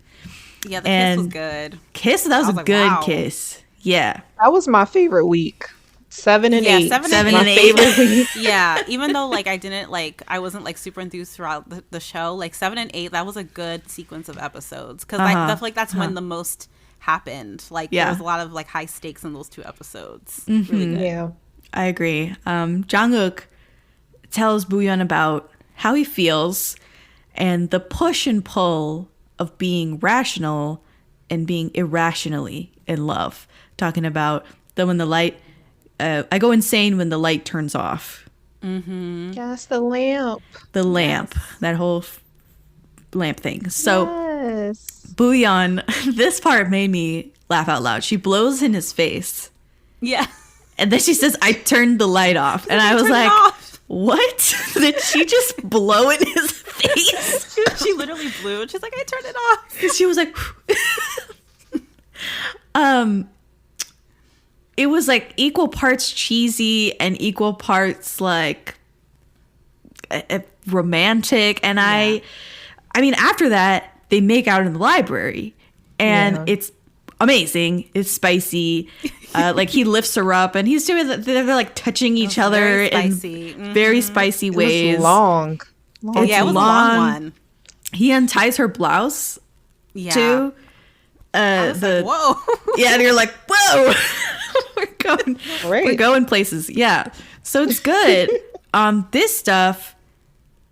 Yeah, the kiss was good. That was a like, good kiss. Yeah. That was my favorite week. 7 and 8. 7 and my 8. favorite week. Yeah, even though like I wasn't like super enthused throughout the show, like 7 and 8, that was a good sequence of episodes because I feel like that's when the most happened. Like there was a lot of like high stakes in those 2 episodes. Really good. Yeah, I agree. Jung-uk tells Boo-yeon about how he feels and the push and pull of being rational and being irrationally in love. Talking about when the light, I go insane when the light turns off. Yes, the lamp. The lamp, that whole lamp thing. So Boo-yeon, this part made me laugh out loud. She blows in his face. Yeah. And then she says, I turned the light off. And I was like, what? Did she just blow in his face? She literally blew and she's like, I turned it off. She was like, it was like equal parts cheesy and equal parts like romantic. And I mean, after that, they make out in the library and it's amazing. It's spicy. Like he lifts her up and he's doing they're like touching each other in very spicy ways. It was long. It was a long one. He unties her blouse too. Like, whoa. Yeah, and you're like, whoa. We're going places. Yeah. So it's good. This stuff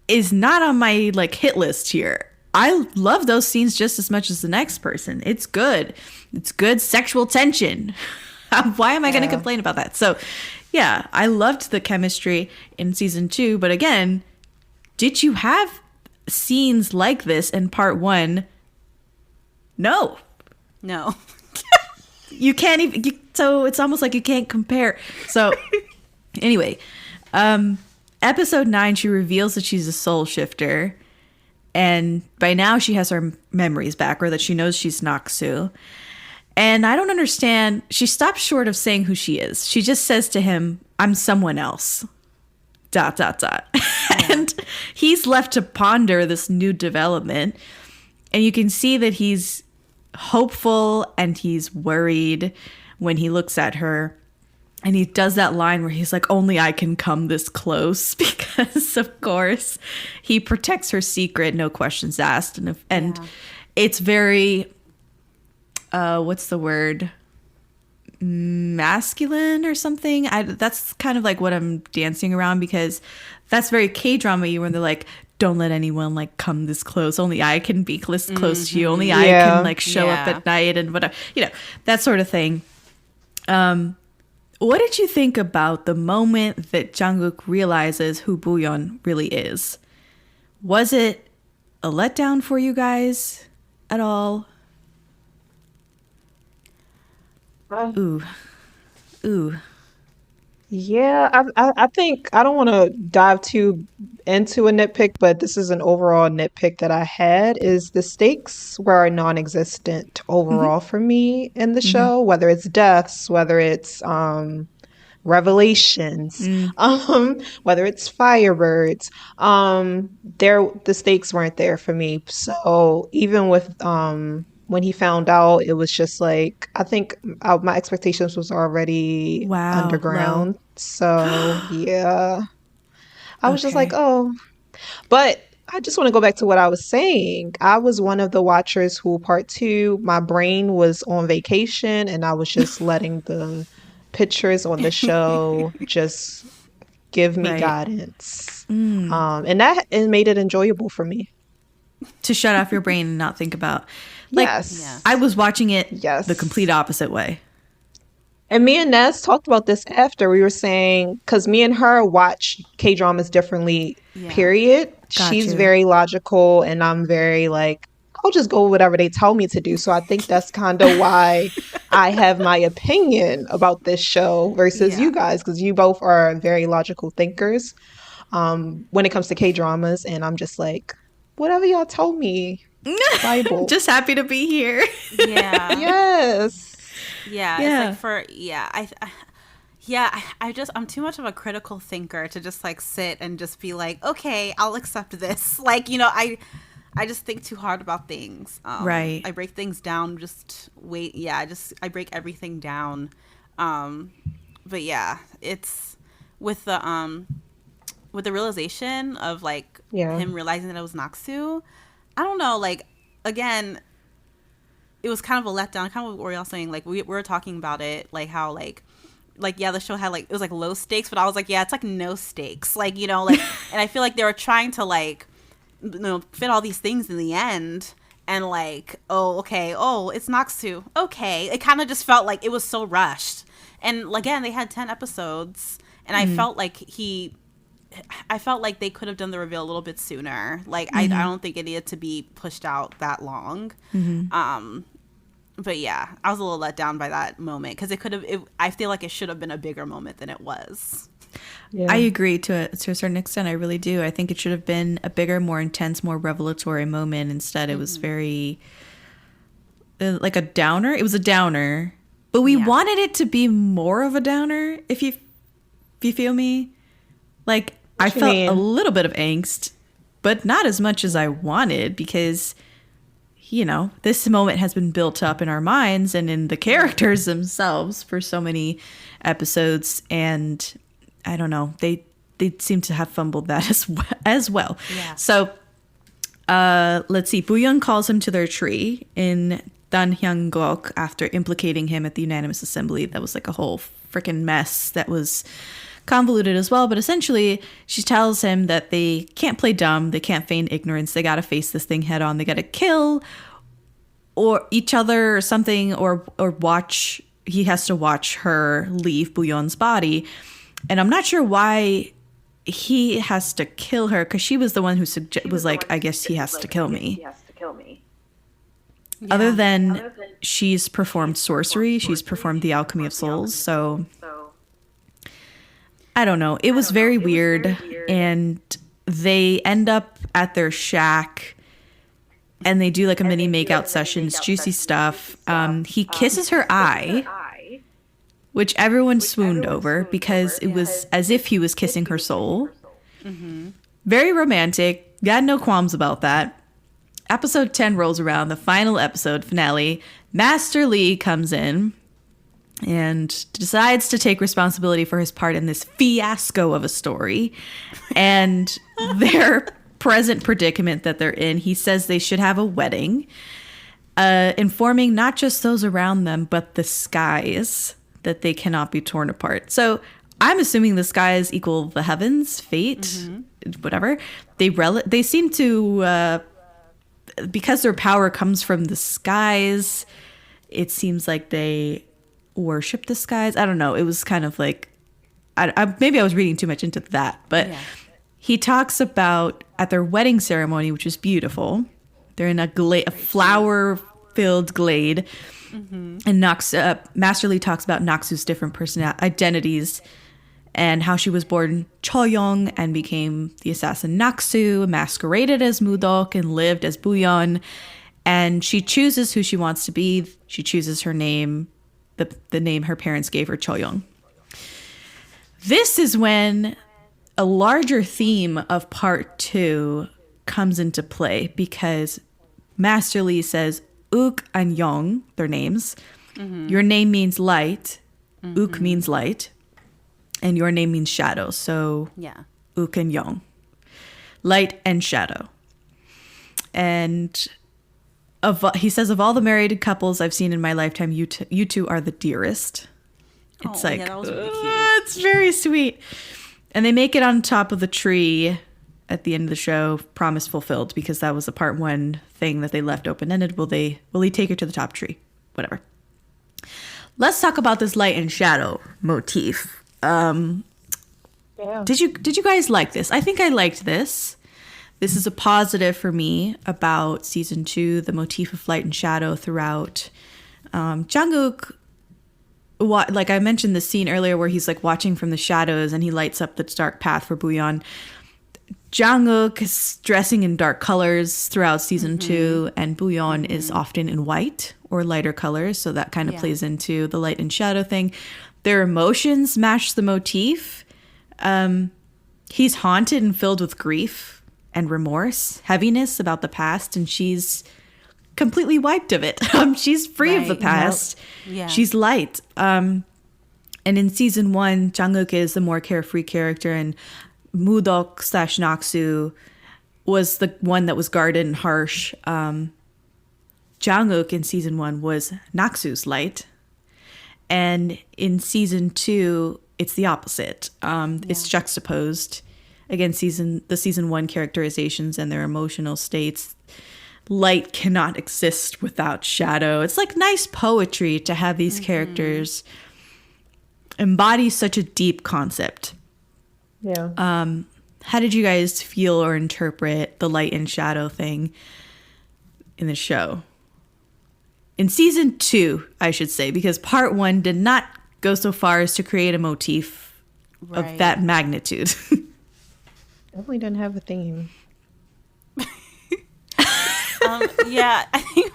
is not on my like hit list here. I love those scenes just as much as the next person. It's good. It's good sexual tension. Why am I going to complain about that? So, yeah, I loved the chemistry in season 2. But again, did you have scenes like this in part 1? No. You can't even. So it's almost like you can't compare. So, anyway, episode 9, she reveals that she's a soul shifter. And by now she has her memories back, or that she knows she's Naksu. And I don't understand. She stops short of saying who she is. She just says to him, I'm someone else. ... And he's left to ponder this new development. And you can see that he's hopeful and he's worried when he looks at her. And he does that line where he's like, only I can come this close, because of course he protects her secret, no questions asked. And it's very, what's the word? Masculine or something. That's kind of like what I'm dancing around, because that's very K-drama-y when they're like, don't let anyone like come this close. Only I can be close to you. Only I can like show up at night and whatever, that sort of thing. What did you think about the moment that Jung-uk realizes who Boo-yeon really is? Was it a letdown for you guys at all? Ooh. Yeah, I think I don't want to dive too into a nitpick, but this is an overall nitpick that I had, is the stakes were non-existent overall for me in the show, whether it's deaths, whether it's revelations, whether it's Firebirds, the stakes weren't there for me. So even with when he found out, it was just like, I think my expectations was already underground. Low. So yeah, I was just like, oh, but I just want to go back to what I was saying. I was one of the watchers who part 2, my brain was on vacation and I was just letting the pictures on the show just give me guidance. And that made it enjoyable for me. To shut off your brain and not think about. Like, I was watching it the complete opposite way. And me and Ness talked about this after. We were saying, because me and her watch K-dramas differently, period. She's very logical and I'm very like, I'll just go with whatever they tell me to do. So I think that's kind of why I have my opinion about this show versus you guys, because you both are very logical thinkers when it comes to K-dramas. And I'm just like, whatever y'all told me. Bible. Just happy to be here. Yeah. Yes. Yeah. It's like Yeah, I'm too much of a critical thinker to just like sit and just be like, okay, I'll accept this. Like, you know, I just think too hard about things. Right. I break things down. I break everything down. But yeah, it's with the realization of like him realizing that it was Naksu. I don't know. Like, again, it was kind of a letdown. Kind of what y'all saying. Like we were talking about it, like how like yeah, the show had like, it was like low stakes, but I was like, yeah, it's like no stakes. Like, you know, like, and I feel like they were trying to like, you know, fit all these things in the end, and like, oh, okay, oh, it's Naksu, okay. It kind of just felt like it was so rushed, and again, they had 10 episodes, and I felt like they could have done the reveal a little bit sooner. Like, I don't think it needed to be pushed out that long. But yeah, I was a little let down by that moment because I feel like it should have been a bigger moment than it was. Yeah. I agree to a certain extent. I really do. I think it should have been a bigger, more intense, more revelatory moment. Instead, it was very like a downer. It was a downer, but we wanted it to be more of a downer. If you feel me, like I felt a little bit of angst, but not as much as I wanted because, you know, this moment has been built up in our minds and in the characters themselves for so many episodes, and I don't know, they seem to have fumbled that as well. Yeah. So let's see. Boo-yeon calls him to their tree in Danhyang-gok after implicating him at the unanimous assembly. That was like a whole freaking mess that was convoluted as well, but essentially she tells him that they can't play dumb, they can't feign ignorance, they gotta face this thing head on, they gotta kill or each other or something, or watch, he has to watch her leave Boo-yeon's body. And I'm not sure why he has to kill her, because she was the one who was like, I guess he has to kill me. Other than she's performed sorcery, she's performed the Alchemy of Souls, so I don't know. It was very weird. And they end up at their shack and they do like a mini makeout session. It's juicy stuff. He kisses her eye, which everyone swooned over because it was as if he was kissing her soul. Very romantic. Got no qualms about that. Episode 10 rolls around, the final episode finale. Master Lee comes in and decides to take responsibility for his part in this fiasco of a story and their present predicament that they're in. He says they should have a wedding, informing not just those around them, but the skies, that they cannot be torn apart. So I'm assuming the skies equal the heavens, fate, whatever. They seem to, because their power comes from the skies, it seems like they worship the skies. I don't know. It was kind of like, maybe I was reading too much into that, but he talks about at their wedding ceremony, which is beautiful. They're in a flower-filled glade, and Master Lee talks about Naksu's different identities and how she was born Cho-young and became the assassin Naksu, masqueraded as Mudok and lived as Boo-yeon, and she chooses who she wants to be. She chooses her name. The name her parents gave her, Cho-young. This is when a larger theme of part 2 comes into play because Master Lee says, Uk and Young, their names. Your name means light. Uk means light. And your name means shadow. So Uk and Young. Light and shadow. And he says, of all the married couples I've seen in my lifetime, you two are the dearest. It's that was really cute. It's very sweet. And they make it on top of the tree at the end of the show, promise fulfilled, because that was a part 1 thing that they left open-ended. Will he take her to the top tree? Whatever. Let's talk about this light and shadow motif. Did you guys like this? I think I liked this. This is a positive for me about season 2, the motif of light and shadow throughout. Jungkook, like I mentioned the scene earlier where he's like watching from the shadows and he lights up the dark path for Boo-yeon. Jungkook is dressing in dark colors throughout season 2, and Boo-yeon is often in white or lighter colors, so that kind of plays into the light and shadow thing. Their emotions match the motif. He's haunted and filled with grief and remorse, heaviness about the past, and she's completely wiped of it. She's free of the past. Yep. Yeah. She's light. And in season 1, Jang-uk is the more carefree character, and Mudok / Naksu was the one that was guarded and harsh. Jang-uk in season 1 was Naksu's light. And in season 2, it's the opposite. It's juxtaposed. Again, the season 1 characterizations and their emotional states. Light cannot exist without shadow. It's like nice poetry to have these characters embody such a deep concept. Yeah. How did you guys feel or interpret the light and shadow thing in the show? In season 2, I should say, because part 1 did not go so far as to create a motif of that magnitude. Definitely didn't have a theme. Yeah, I think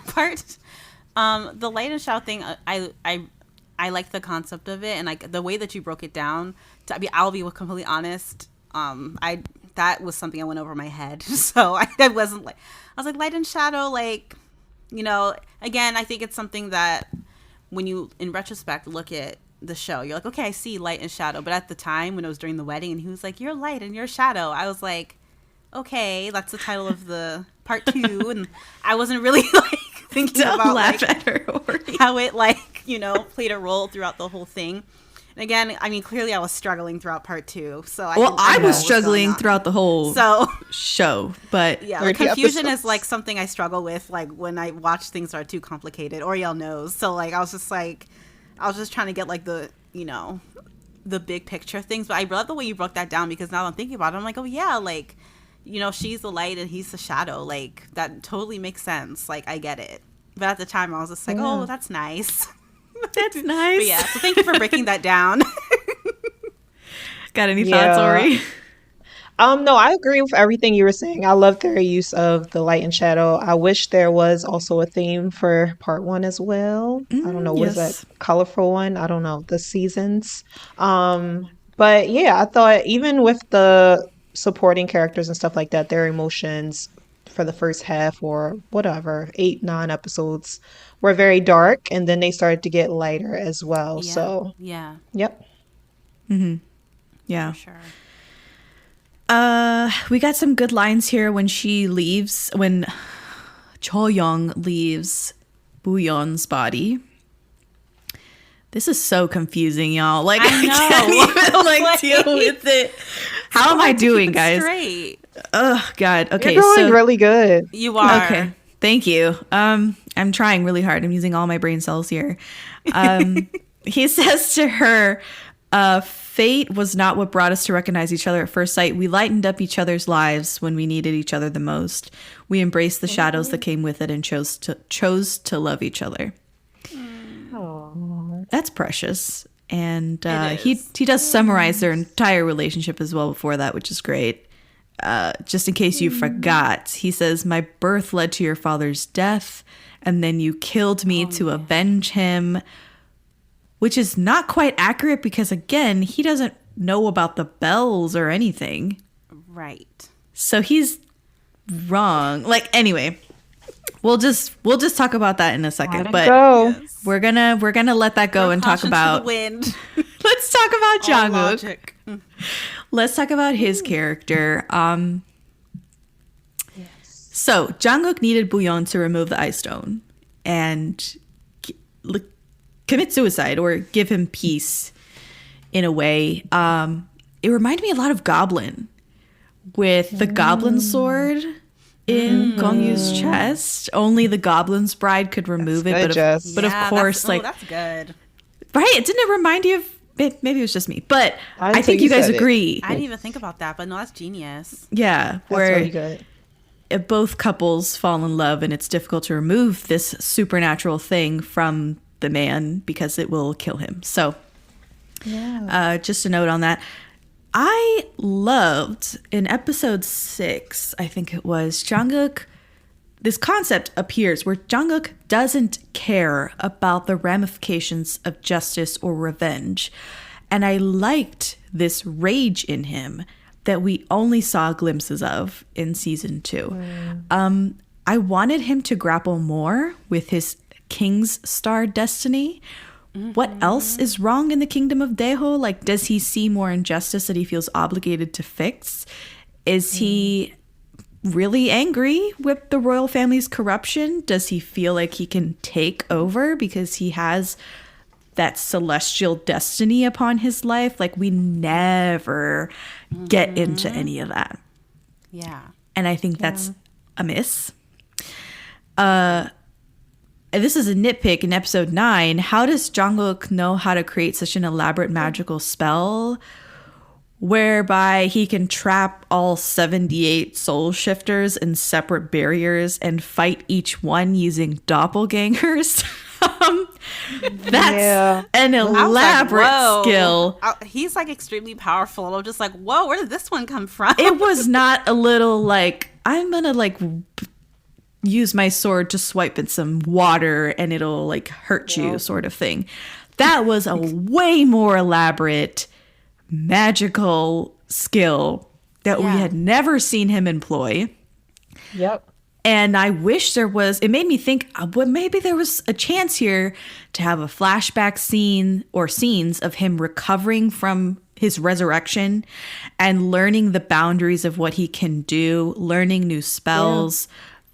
the light and shadow thing, I like the concept of it, and like the way that you broke it down. I'll be completely honest. That was something I went over my head, so I wasn't like, I was like, light and shadow, like, you know. Again, I think it's something that when you, in retrospect, look at the show, you're like, okay, I see light and shadow. But at the time when it was during the wedding, and he was like, you're light and you're shadow, I was like, okay, that's the title of the part 2, and I wasn't really like thinking about laugh like, at her, how it like, you know, played a role throughout the whole thing. And again, I mean, clearly I was struggling throughout part 2, so I was struggling throughout the whole show, but yeah, like, confusion is like something I struggle with, like when I watch things that are too complicated. Oriel knows, so like I was just trying to get like the, you know, the big picture things. But I love the way you broke that down, because now I'm thinking about it, I'm like, oh yeah, like, you know, she's the light and he's the shadow. Like, that totally makes sense. Like, I get it. But at the time, I was just like, oh, that's nice. That's nice. But yeah, so thank you for breaking that down. Got any thoughts, Ori? No, I agree with everything you were saying. I love their use of the light and shadow. I wish there was also a theme for part 1 as well. I don't know, was that colorful one? I don't know, the seasons. But yeah, I thought even with the supporting characters and stuff like that, their emotions for the first half or whatever, 8-9 episodes were very dark, and then they started to get lighter as well. Yeah. So yeah. Yep. Mm-hmm. Yeah. For sure. We got some good lines here when Cho-young leaves Boo-yeon's body. This is so confusing, y'all. Like, I can't even like deal with it. How am I doing, guys? Straight. Oh God. Okay, you're doing really good. You are. Okay. Thank you. I'm trying really hard. I'm using all my brain cells here. He says to her, fate was not what brought us to recognize each other at first sight. We lightened up each other's lives when we needed each other the most. We embraced the shadows that came with it and chose to love each other. That's precious. And he does summarize their entire relationship as well before that, which is great. Just in case you forgot, he says, my birth led to your father's death, and then you killed me to avenge him, which is not quite accurate because, again, he doesn't know about the bells or anything. Right. So he's wrong. Like, anyway, we'll just talk about that in a second. But we're gonna let that go and talk about. Wind. Let's talk about Jang-uk. Let's talk about his character. So Jang-uk needed Boo-yeon to remove the ice stone and commit suicide or give him peace in a way. It reminded me a lot of Goblin with the Goblin sword in Gong-yu's chest. Only the Goblin's bride could remove it. But of course, like, that's good. Right? Didn't it remind you of it? Maybe it was just me, but I think you guys agree. I didn't even think about that, but no, that's genius. Yeah, that's really good. Both couples fall in love, and it's difficult to remove this supernatural thing from the man because it will kill him. So, just a note on that. I loved in episode 6, I think it was, Jang-uk this concept appears where Jungkook doesn't care about the ramifications of justice or revenge. And I liked this rage in him that we only saw glimpses of in season 2. I wanted him to grapple more with his King's Star destiny. What else is wrong in the kingdom of Daeho? Like, does he see more injustice that he feels obligated to fix? Is he really angry with the royal family's corruption? Does he feel like he can take over because he has that celestial destiny upon his life? Like, we never get into any of that. Yeah. And I think that's a miss. This is a nitpick in episode 9. How does Jungkook know how to create such an elaborate magical spell whereby he can trap all 78 soul shifters in separate barriers and fight each one using doppelgangers? That's an elaborate skill. He's like extremely powerful. And I'm just like, whoa, where did this one come from? It was not a little like, I'm gonna like use my sword to swipe in some water and it'll like hurt you sort of thing. That was a way more elaborate magical skill that we had never seen him employ. Yep. And I wish there was, it made me think, well, maybe there was a chance here to have a flashback scene or scenes of him recovering from his resurrection and learning the boundaries of what he can do, learning new spells,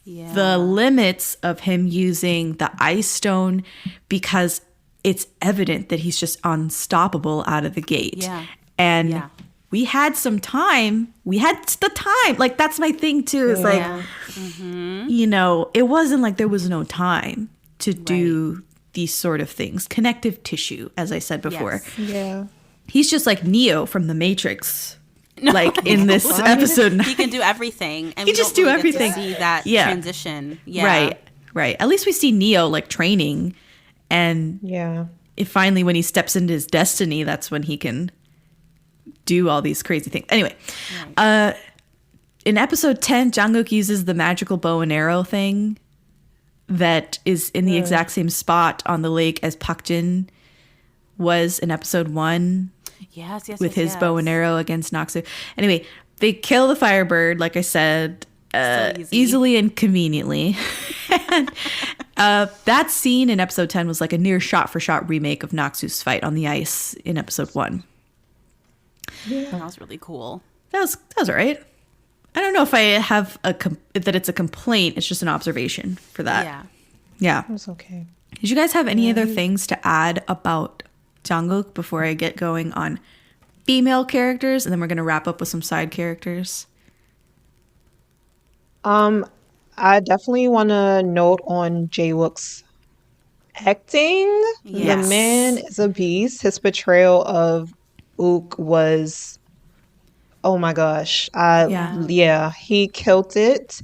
the limits of him using the ice stone, because it's evident that he's just unstoppable out of the gate. Yeah. And we had some time. We had the time. Like, that's my thing, too. It's like, you know, it wasn't like there was no time to do these sort of things. Connective tissue, as I said before. Yes. Yeah. He's just like Neo from The Matrix. Like, in this episode. He can do everything. And he just do everything. See that transition. Yeah. Right. At least we see Neo, like, training. And finally, when he steps into his destiny, that's when he can do all these crazy things. Anyway, in episode 10, Jungkook uses the magical bow and arrow thing that is in the exact same spot on the lake as Pakjin was in episode 1. Yes. With his bow and arrow against Naksu. Anyway, they kill the Firebird, like I said, easily and conveniently. And that scene in episode 10 was like a near shot-for-shot remake of Naksu's fight on the ice in episode 1. Yeah. That was really cool. That was all right. I don't know if I have that it's a complaint. It's just an observation for that. Yeah. It was okay. Did you guys have any other things to add about Jungkook before I get going on female characters? And then we're going to wrap up with some side characters. I definitely want to note on Jae-wook's acting. Yes. The man is a beast. His portrayal of Ook was, oh my gosh. He killed it.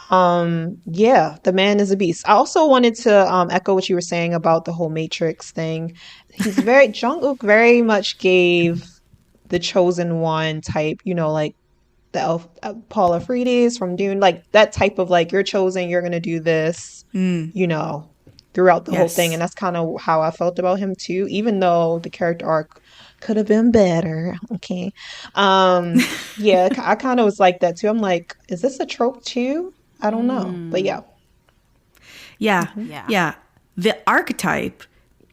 The man is a beast. I also wanted to echo what you were saying about the whole Matrix thing. Jungkook very much gave the chosen one type, you know, like the Paula Fredes from Dune, like that type of like, you're chosen, you're going to do this, you know, throughout the whole thing. And that's kind of how I felt about him too, even though the character arc could have been better. Okay. I kind of was like that too. I'm like, is this a trope too? I don't know. But yeah. The archetype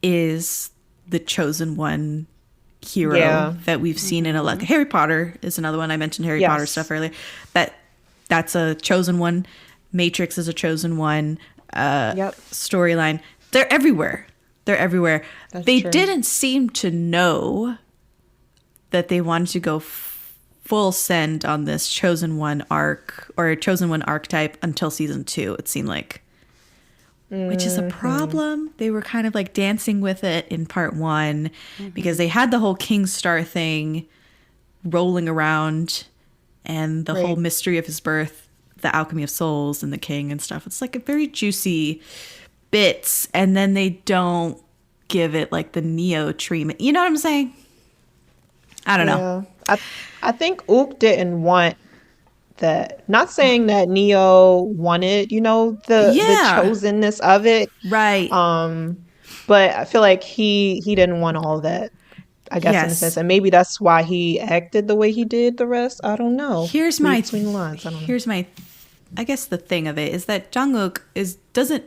is the chosen one hero that we've seen in like Harry Potter is another one. I mentioned Harry Potter stuff earlier. That's a chosen one. Matrix is a chosen one. Storyline. They're everywhere. They didn't seem to know that they wanted to go full send on this chosen one arc or chosen one archetype until season 2, it seemed like. Which is a problem. They were kind of like dancing with it in part 1 because they had the whole King Star thing rolling around and the whole mystery of his birth, the Alchemy of Souls and the King and stuff. It's like a very juicy bits, and then they don't give it like the Neo treatment. You know what I'm saying? I don't know. I think Ook didn't want that. Not saying that Neo wanted, the chosenness of it. Right. But I feel like he didn't want all that, I guess, in a sense. And maybe that's why he acted the way he did the rest. I don't know. Between the lines. I don't know. I guess the thing of it is that Jung-uk doesn't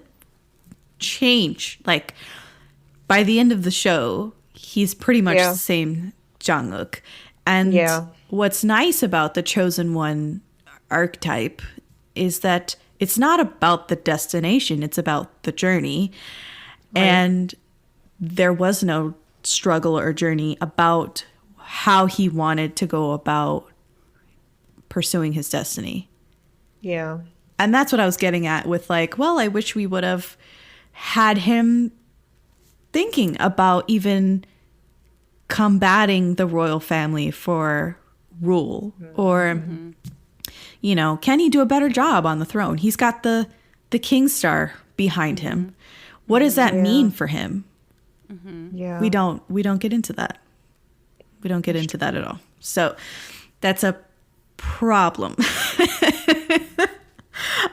change. Like, by the end of the show, he's pretty much the same Jung-uk. And what's nice about the Chosen One archetype is that it's not about the destination, it's about the journey. Right. And there was no struggle or journey about how he wanted to go about pursuing his destiny. Yeah. And that's what I was getting at with like, well, I wish we would have had him thinking about even combating the royal family for rule, or can he do a better job on the throne? He's got the King Star behind him. What does that mean for him? Yeah, we don't get into that. We don't get into that at all. So that's a problem.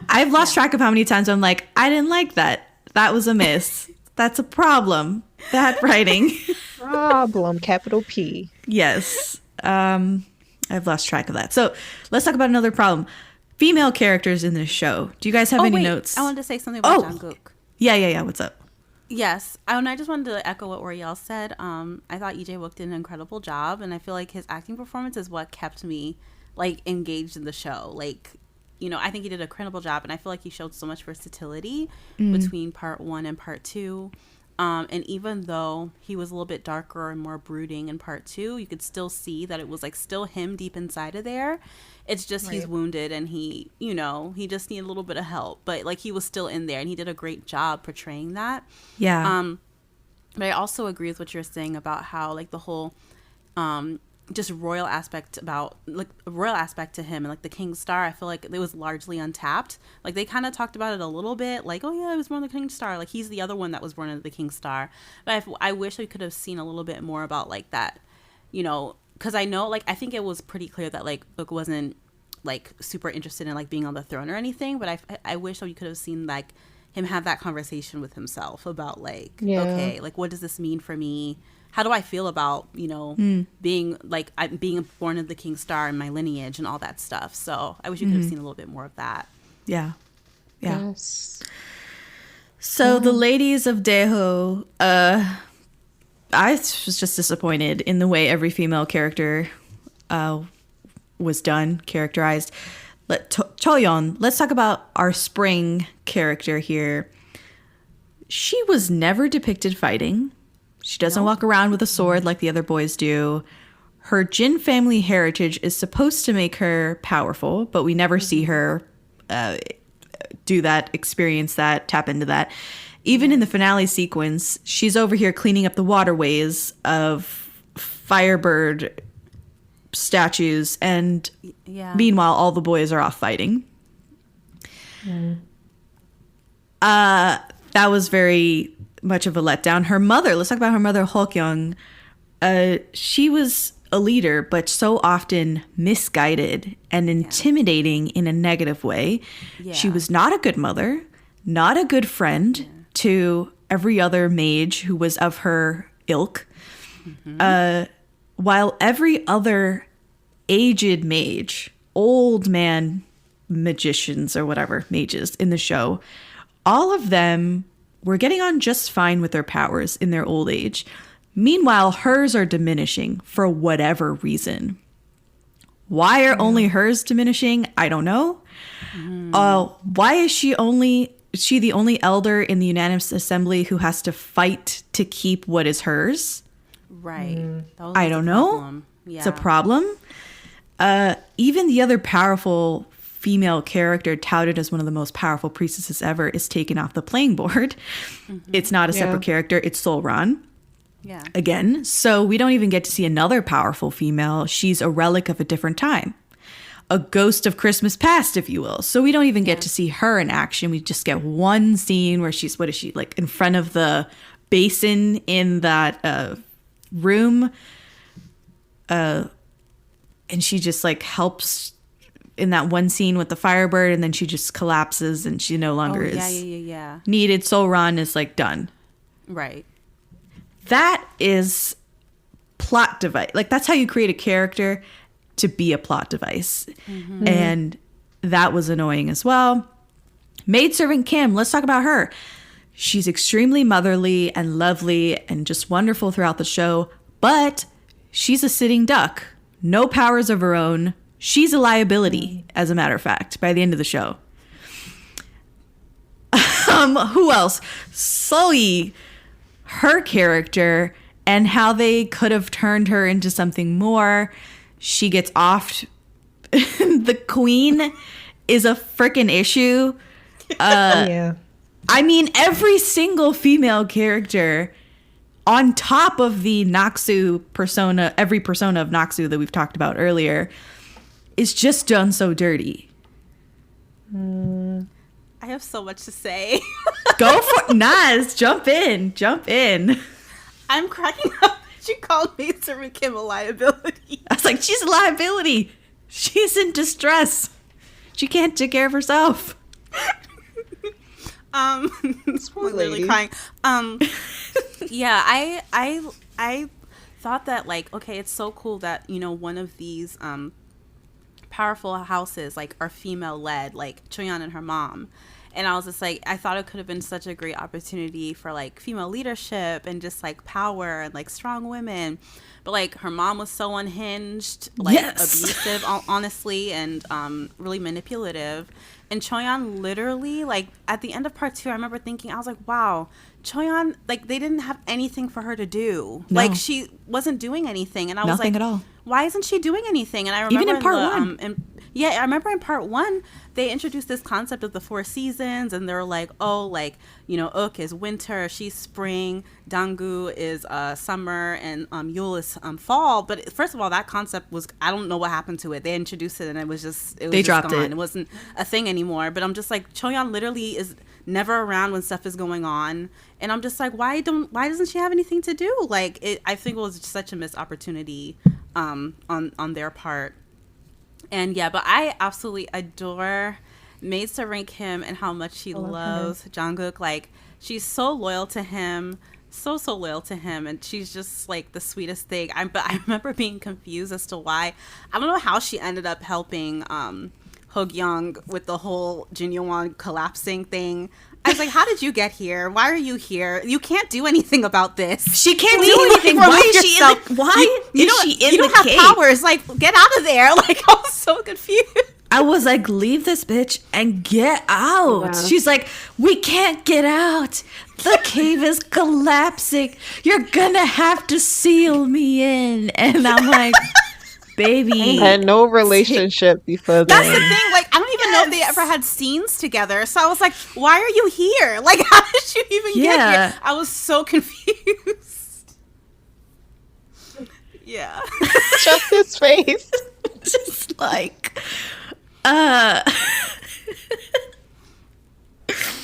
I've lost track of how many times I'm like, I didn't like that. That was a miss. That's a problem. Bad writing. Problem, capital P. Yes. I've lost track of that. So let's talk about another problem. Female characters in this show. Do you guys have any notes? I wanted to say something about Jung-uk. Yeah. What's up? Yes. And I just wanted to echo what Oriel said. I thought EJ Wook did an incredible job, and I feel like his acting performance is what kept me like engaged in the show. Like, I think he did a incredible job, and I feel like he showed so much versatility between part 1 and part 2. And even though he was a little bit darker and more brooding in part 2, you could still see that it was like still him deep inside of there. It's just he's wounded, and he just needed a little bit of help. But like he was still in there, and he did a great job portraying that. Yeah. But I also agree with what you're saying about how like the whole just royal aspect to him, and like the King Star, I feel like it was largely untapped. Like they kind of talked about it a little bit, like, oh yeah, I was born the King Star, like he's the other one that was born under the King Star. But I wish we could have seen a little bit more about like that, because I know, like, I think it was pretty clear that like Book wasn't like super interested in like being on the throne or anything, but I wish that we could have seen like him have that conversation with himself about like, okay, like what does this mean for me? How do I feel about, being born of the King Star and my lineage and all that stuff? So I wish you could have seen a little bit more of that. Yeah. Yes. So the ladies of Daeho, I was just disappointed in the way every female character was done, characterized. Choyeon, let's talk about our spring character here. She was never depicted fighting. She doesn't walk around with a sword like the other boys do. Her Jin family heritage is supposed to make her powerful, but we never see her do that, experience that, tap into that. Even in the finale sequence, she's over here cleaning up the waterways of Firebird statues, and meanwhile, all the boys are off fighting. That was very much of a letdown. Her mother, let's talk about her mother, Ho-kyung. She was a leader, but so often misguided and intimidating in a negative way. Yeah. She was not a good mother, not a good friend to every other mage who was of her ilk. While every other aged mage, old man magicians or whatever, mages in the show, all of them were getting on just fine with their powers in their old age. Meanwhile, hers are diminishing for whatever reason. Why are only hers diminishing? I don't know. Why is she the only elder in the unanimous assembly who has to fight to keep what is hers? Right. I don't know. Yeah. It's a problem. Even the other powerful female character touted as one of the most powerful priestesses ever is taken off the playing board. It's not a separate character. It's Sol-ran. Yeah. Again. So we don't even get to see another powerful female. She's a relic of a different time. A ghost of Christmas past, if you will. So we don't even get to see her in action. We just get one scene where she's, what is she, like in front of the basin in that room. And she just like helps in that one scene with the Firebird, and then she just collapses and she no longer is needed. Sol-Ran is like done. Right. That is plot device. Like, that's how you create a character to be a plot device. And that was annoying as well. Maidservant Kim, let's talk about her. She's extremely motherly and lovely and just wonderful throughout the show, but she's a sitting duck. No powers of her own. She's a liability, as a matter of fact, by the end of the show. Who else? Sully, her character, and how they could have turned her into something more. She gets offed. The queen is a freaking issue. Yeah. I mean, every single female character on top of the Naksu persona, every persona of Naksu that we've talked about earlier, is just done so dirty. I have so much to say. Go for it. Naz, jump in. I'm cracking up. She called Maidservant Kim a liability. I was like, she's a liability. She's in distress. She can't take care of herself. Literally crying. Yeah, I thought that, like, okay, it's so cool that, you know, one of these powerful houses like are female led, like Choyeon and her mom. And I was just like, I thought it could have been such a great opportunity for like female leadership and just like power and like strong women. But like her mom was so unhinged, like abusive, honestly, and really manipulative. And Choyeon literally, like at the end of part 2, I remember thinking, I was like, wow, Choyeon, like they didn't have anything for her to do. No. Like she wasn't doing anything. And I was Nothing like, at all. Why isn't she doing anything? And I remember even in part 1. I remember in part 1, they introduced this concept of the 4 seasons, and they're like, oh, like, you know, Uk is winter, she's spring, Dangu is summer, and Yule is fall. But first of all, that concept was, I don't know what happened to it. They introduced it, and it was just dropped gone. it. It wasn't a thing anymore. But I'm just like, Choyeon literally is never around when stuff is going on, and I'm just like, why doesn't she have anything to do? Like, I think it was such a missed opportunity on their part. And yeah, but I absolutely adore Maidservant Kim and how much she loves Jungkook. Like, she's so loyal to him, so loyal to him, and she's just like the sweetest thing. But I remember being confused as to why. I don't know how she ended up helping Ho-Young with the whole Jin Yo-won collapsing thing. I was like, how did you get here? Why are you here? You can't do anything about this. She can't do anything. Why is she in the cave? You don't have powers. Like, get out of there. Like, I was so confused. I was like, leave this bitch and get out. Wow. She's like, we can't get out. The cave is collapsing. You're gonna have to seal me in. And I'm like, baby. I had no relationship before that. That's the thing. Like, I don't even know if they ever had scenes together. So I was like, why are you here? Like, how did you even get here? I was so confused. Yeah. Just his face. Just like,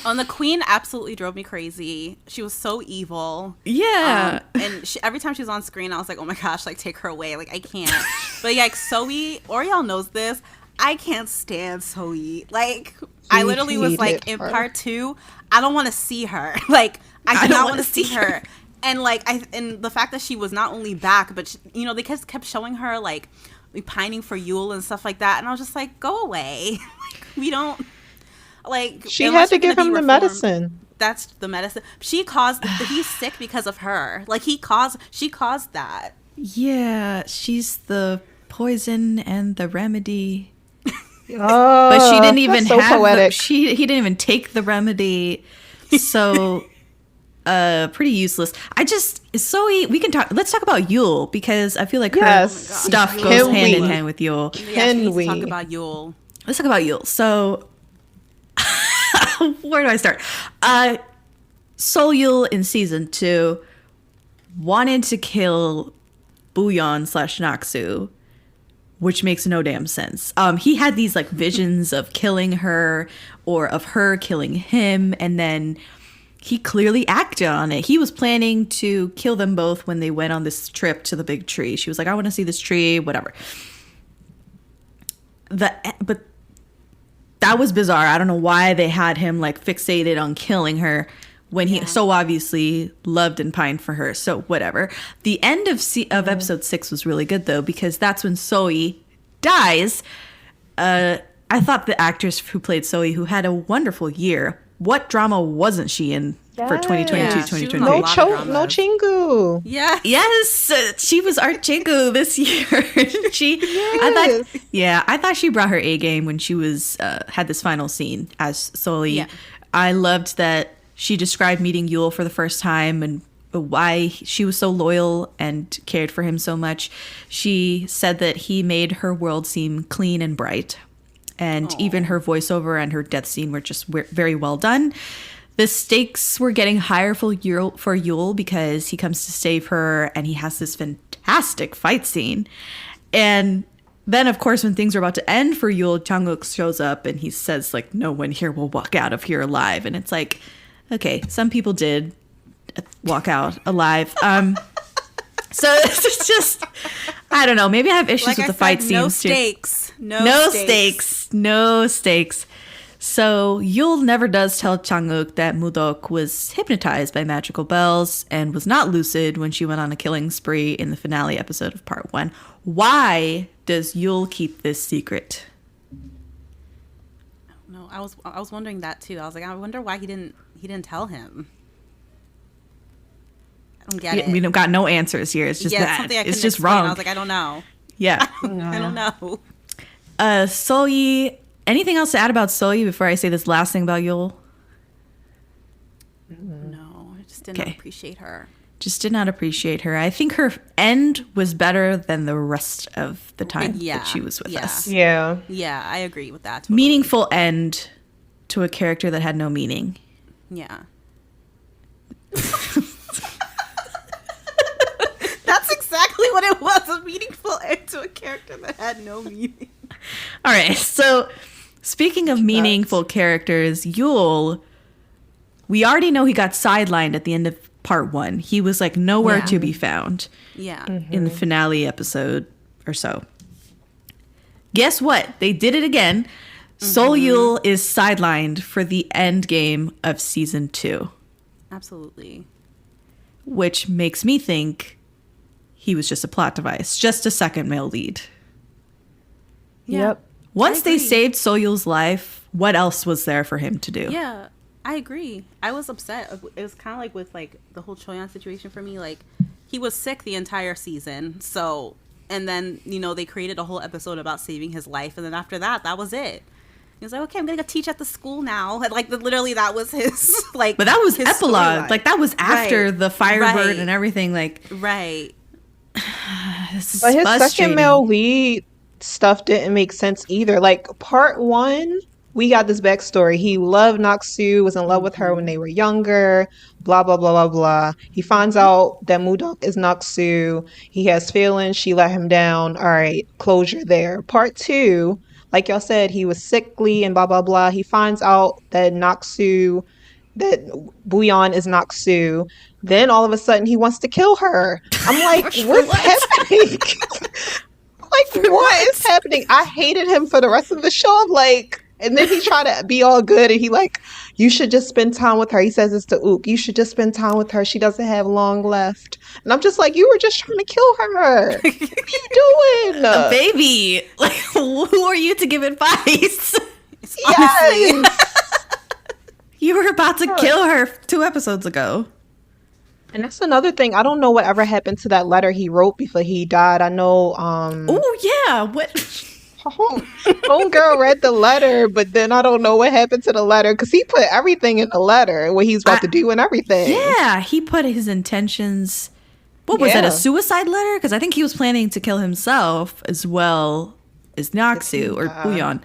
And the queen absolutely drove me crazy. She was so evil. Yeah. And every time she was on screen, I was like, oh my gosh, like, take her away. Like, I can't. But yeah, like, Soe, Oriel knows this. I can't stand Soe. Like, I literally was like, in part 2, I don't want to see her. Like, I do not want to see her. And like, and the fact that she was not only back, but she, you know, they kept showing her like pining for Yule and stuff like that. And I was just like, go away. Like, we don't. Like, she had to give him the medicine. That's the medicine. He's sick because of her. Like, she caused that. Yeah, she's the poison and the remedy. Oh, but she didn't even have he didn't even take the remedy. So pretty useless. Let's talk about Yule, because I feel like her stuff goes hand in hand with Yule. Can we talk about Yule? Let's talk about Yule. So where do I start? Seoul Yule in season 2 wanted to kill Booyeon / Naksu, which makes no damn sense. He had these like visions of killing her or of her killing him, and then he clearly acted on it. He was planning to kill them both when they went on this trip to the big tree. She was like, I want to see this tree, whatever. but that was bizarre. I don't know why they had him like fixated on killing her when he so obviously loved and pined for her. So whatever. The end of episode 6 was really good though, because that's when Soe dies. I thought the actress who played Soe, who had a wonderful year, what drama wasn't she in for 2022, 2023? No Chingu. Yeah. Yes, she was our Chingu this year. I thought she brought her A game when she was had this final scene as Soe. Yeah. I loved that she described meeting Yul for the first time and why she was so loyal and cared for him so much. She said that he made her world seem clean and bright. And even her voiceover and her death scene were just very well done. The stakes were getting higher for Yul because he comes to save her and he has this fantastic fight scene. And then, of course, when things are about to end for Yul, Jung-wook shows up and he says, like, no one here will walk out of here alive. And it's like, okay, some people did walk out alive. So it's just, I don't know. Maybe I have issues with the fight scenes too. No stakes. So Yul never does tell Jung-wook that Mudok was hypnotized by magical bells and was not lucid when she went on a killing spree in the finale episode of part 1. Why does Yul keep this secret? No, I was wondering that too. I was like, I wonder why he didn't tell him. I don't get it. We got no answers here. It's just that. It's just explain. wrong. I was like, I don't know. Yeah. I don't know. Soe, anything else to add about Soe before I say this last thing about Yul? No, I just did not appreciate her. Just did not appreciate her. I think her end was better than the rest of the time that she was with us. Yeah. Yeah, I agree with that. Totally. Meaningful end to a character that had no meaning. Yeah. That's exactly what it was, a meaningful end to a character that had no meaning. All right, so speaking of meaningful characters, Yul, we already know he got sidelined at the end of part 1. He was like nowhere to be found. Yeah. In the finale episode or so. Guess what? They did it again. Seoul Yul is sidelined for the end game of season 2. Absolutely. Which makes me think he was just a plot device, just a second male lead. Yeah. Yep. Once they saved Seoul Yul's life, what else was there for him to do? Yeah, I agree. I was upset. It was kind of like with like the whole Choyeon situation for me. Like he was sick the entire season. So, and then, you know, they created a whole episode about saving his life. And then after that, that was it. He was like, okay, I'm going to go teach at the school now. And like literally that was his like. But that was epilogue. Like that was after the Firebird and everything. Like. Right. But his second male lead stuff didn't make sense either. Like part 1, we got this backstory. He loved Naksu, was in love with her when they were younger, blah, blah, blah, blah, blah. He finds out that Mudok is Naksu. He has feelings. She let him down. All right, closure there. Part 2, like y'all said, he was sickly and blah, blah, blah. He finds out that that Bouillon is Naksu. Then all of a sudden he wants to kill her. I'm like, what's happening? Like, what is happening? I hated him for the rest of the show. I'm like, and then he tried to be all good and he like, you should just spend time with her. He says this to Ook. You should just spend time with her. She doesn't have long left. And I'm just like, you were just trying to kill her. What are you doing? A baby. Like, who are you to give advice? Yes. You were about to kill her 2 episodes ago. And that's another thing. I don't know whatever happened to that letter he wrote before he died. I know. Oh yeah, what? Homegirl read the letter, but then I don't know what happened to the letter because he put everything in the letter, what he's about to do and everything. Yeah, he put his intentions. What was that? A suicide letter? Because I think he was planning to kill himself as well as Naksu or Bouillon.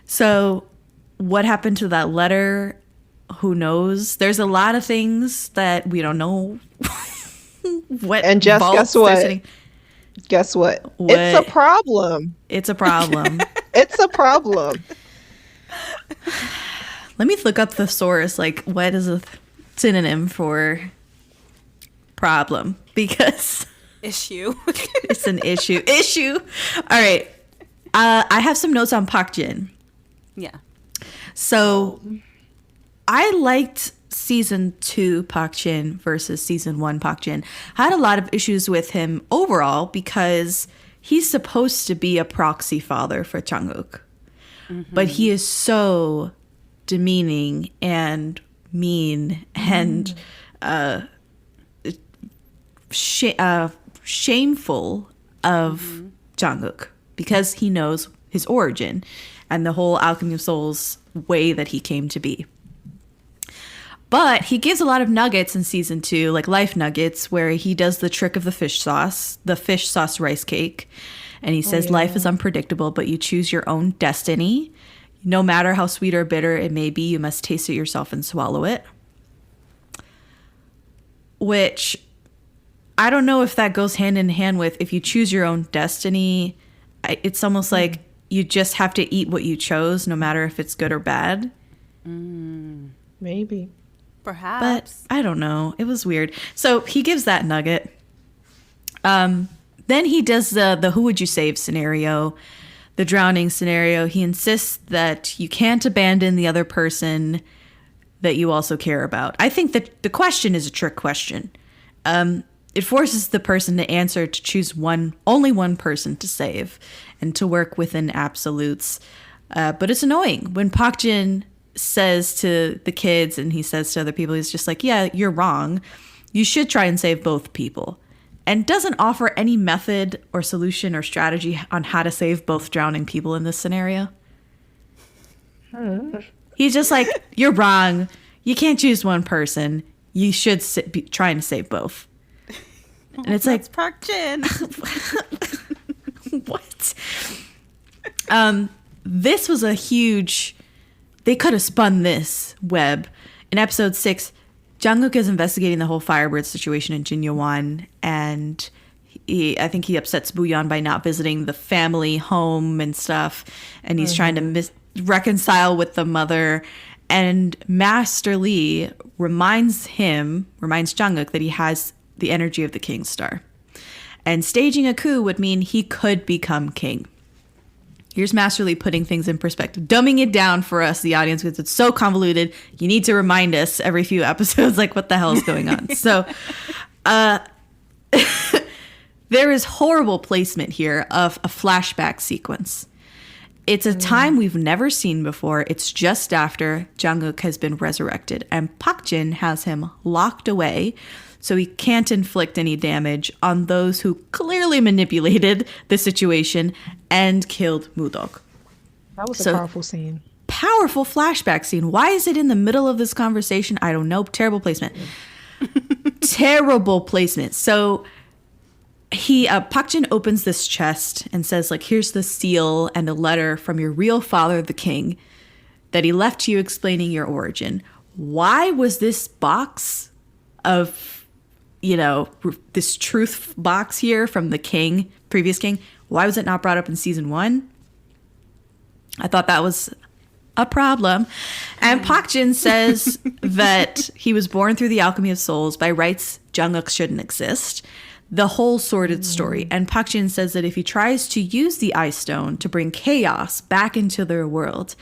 So, what happened to that letter? Who knows? There's a lot of things that we don't know. What? And Jess, guess what? Guess what? It's a problem. It's a problem. It's a problem. Let me look up the source. Like, what is a synonym for problem? Because issue. It's an issue. All right. I have some notes on Park Jin. Yeah. So I liked season 2 Park Jin versus season 1 Park Jin. I had a lot of issues with him overall because he's supposed to be a proxy father for Jung-uk. But he is so demeaning and mean and shameful of Jung-uk because he knows his origin and the whole Alchemy of Souls way that he came to be. But he gives a lot of nuggets in season 2, like life nuggets, where he does the trick of the fish sauce rice cake. And he says, life is unpredictable, but you choose your own destiny. No matter how sweet or bitter it may be, you must taste it yourself and swallow it. Which, I don't know if that goes hand in hand with if you choose your own destiny. It's almost like you just have to eat what you chose, no matter if it's good or bad. Maybe. Perhaps. But I don't know. It was weird. So he gives that nugget. Then he does the who would you save scenario, the drowning scenario. He insists that you can't abandon the other person that you also care about. I think that the question is a trick question. It forces the person to answer to choose only one person to save and to work within absolutes. But it's annoying when Park Jin says to the kids and he says to other people, he's just like, yeah, you're wrong. You should try and save both people. And doesn't offer any method or solution or strategy on how to save both drowning people in this scenario. He's just like, you're wrong. You can't choose one person. You should be trying to save both. And it's like, Park Jin. What? This was a huge... They could have spun this web. In episode 6, Jung-uk is investigating the whole Firebird situation in Jinyowan, and I think he upsets Booyeon by not visiting the family home and stuff, and he's trying to reconcile with the mother, and Master Lee reminds Jung-uk that he has the energy of the King Star. And staging a coup would mean he could become king. Here's Master Lee putting things in perspective, dumbing it down for us, the audience, because it's so convoluted. You need to remind us every few episodes, like, what the hell is going on? So there is horrible placement here of a flashback sequence. It's a time we've never seen before. It's just after Jung-uk has been resurrected, and Park Jin has him locked away so he can't inflict any damage on those who clearly manipulated the situation and killed Mudok. That was a powerful scene. Powerful flashback scene. Why is it in the middle of this conversation? I don't know. Terrible placement. Terrible placement. So Park Jin opens this chest and says, like, here's the seal and a letter from your real father, the king, that he left to you explaining your origin. Why was this box of, this truth box here from the king, previous king, why was it not brought up in season 1? I thought that was a problem. And Park Jin says that he was born through the Alchemy of Souls. By rights, Jung-uk shouldn't exist. The whole sordid story. And Park Jin says that if he tries to use the Ice Stone to bring chaos back into their world,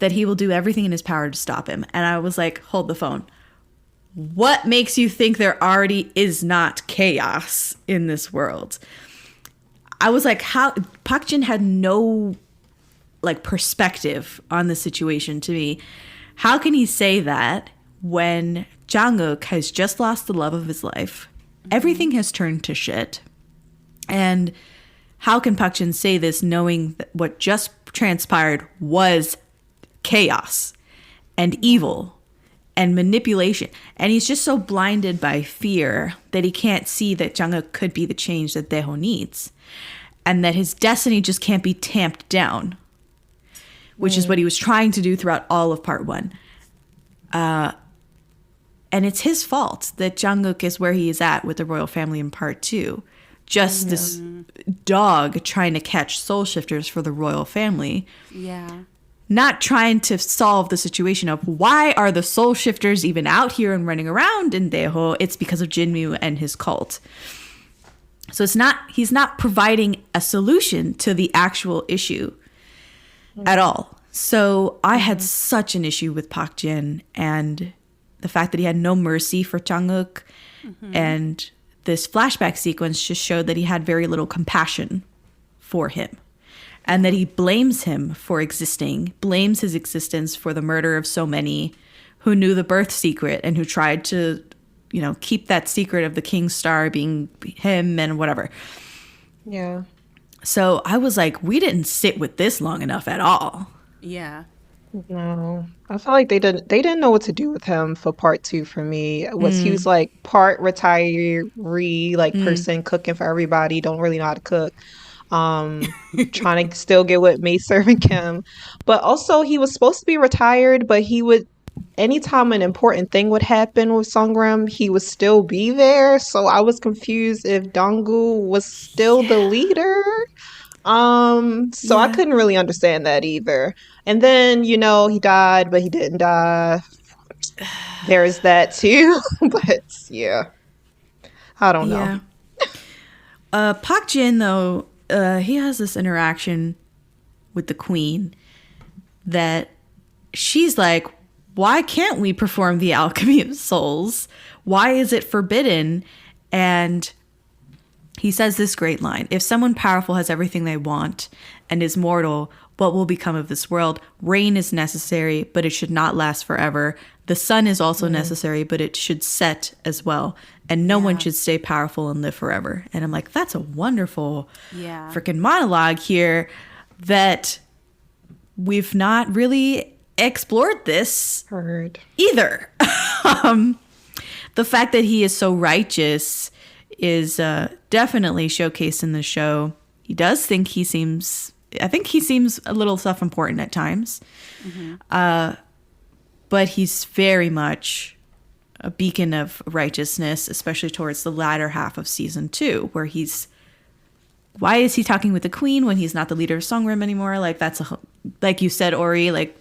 that he will do everything in his power to stop him. And I was like, hold the phone. What makes you think there already is not chaos in this world? I was like, how Park Jin had no perspective on the situation to me. How can he say that when Jung-uk has just lost the love of his life? Everything has turned to shit. And how can Park Jin say this knowing that what just transpired was chaos and evil and manipulation? And he's just so blinded by fear that he can't see that Jung-uk could be the change that Daeho needs. And that his destiny just can't be tamped down, which is what he was trying to do throughout all of part 1. And it's his fault that Jung-uk is where he is at with the royal family in part 2. Just this dog trying to catch soul shifters for the royal family. Yeah. Not trying to solve the situation of why are the soul shifters even out here and running around in Daeho? It's because of Jinmu and his cult. So he's not providing a solution to the actual issue at all. So I had such an issue with Park Jin and the fact that he had no mercy for Jung-uk. And this flashback sequence just showed that he had very little compassion for him. And that he blames him for existing, blames his existence for the murder of so many who knew the birth secret and who tried to, keep that secret of the King's Star being him and whatever. Yeah. So I was like, we didn't sit with this long enough at all. Yeah. No, I felt like they didn't know what to do with him for part 2 for me. He was like part retiree, like person cooking for everybody, don't really know how to cook. Trying to still get with maid servant Kim. But also he was supposed to be retired, but he would, anytime an important thing would happen with Songram, he would still be there. So I was confused if Dong-gu was still the leader. So I couldn't really understand that either. And then, he died, but he didn't die. There's that too. But yeah, I don't know. Park Jin, though, he has this interaction with the queen that she's like, why can't we perform the alchemy of souls? Why is it forbidden? And he says this great line: if someone powerful has everything they want and is mortal, what will become of this world? Rain is necessary, but it should not last forever. The sun is also necessary, but it should set as well. And no one should stay powerful and live forever. And I'm like, that's a wonderful freaking monologue here that we've not really explored this either. The fact that he is so righteous is definitely showcased in the show. He does think I think he seems a little self-important at times. But he's very much a beacon of righteousness, especially towards the latter half of season 2, where why is he talking with the queen when he's not the leader of Songram anymore? Like, that's like you said, Ori, like,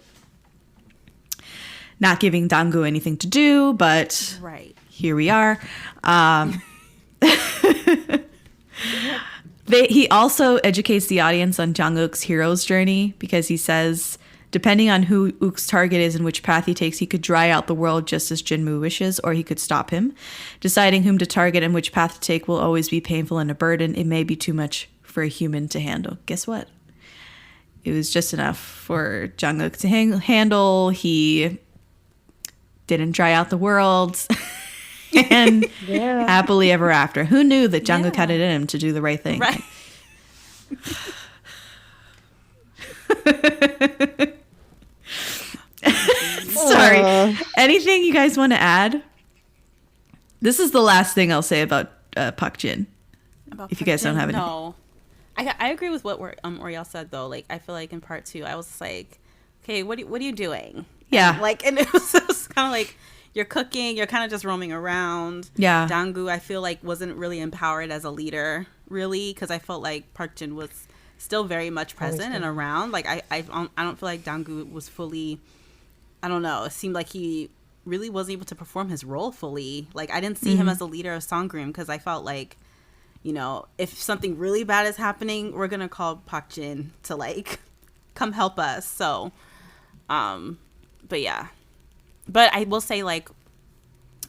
not giving Dong-gu anything to do, but here we are. He also educates the audience on Jung-uk's hero's journey, because he says, depending on who Uk's target is and which path he takes, he could dry out the world just as Jinmu wishes, or he could stop him. Deciding whom to target and which path to take will always be painful and a burden. It may be too much for a human to handle. Guess what? It was just enough for Jung-uk to handle. He didn't dry out the world. And happily ever after. Who knew that Jung-uk had it in him to do the right thing? Right. Sorry. Anything you guys want to add? This is the last thing I'll say about Park Jin. If you guys don't have anything. No. I agree with what Oriel said, though. Like, I feel like in part 2, I was like, okay, what are you doing? Yeah. And it was kind of like, you're cooking, you're kind of just roaming around. Yeah. Dong-gu, I feel like, wasn't really empowered as a leader, really, because I felt like Park Jin was still very much present and around. Like, I don't feel like Dong-gu was fully, I don't know, it seemed like he really wasn't able to perform his role fully. Like, I didn't see him as a leader of Songram, because I felt like, if something really bad is happening, we're going to call Park Jin to, like, come help us. So, but yeah. But I will say, like,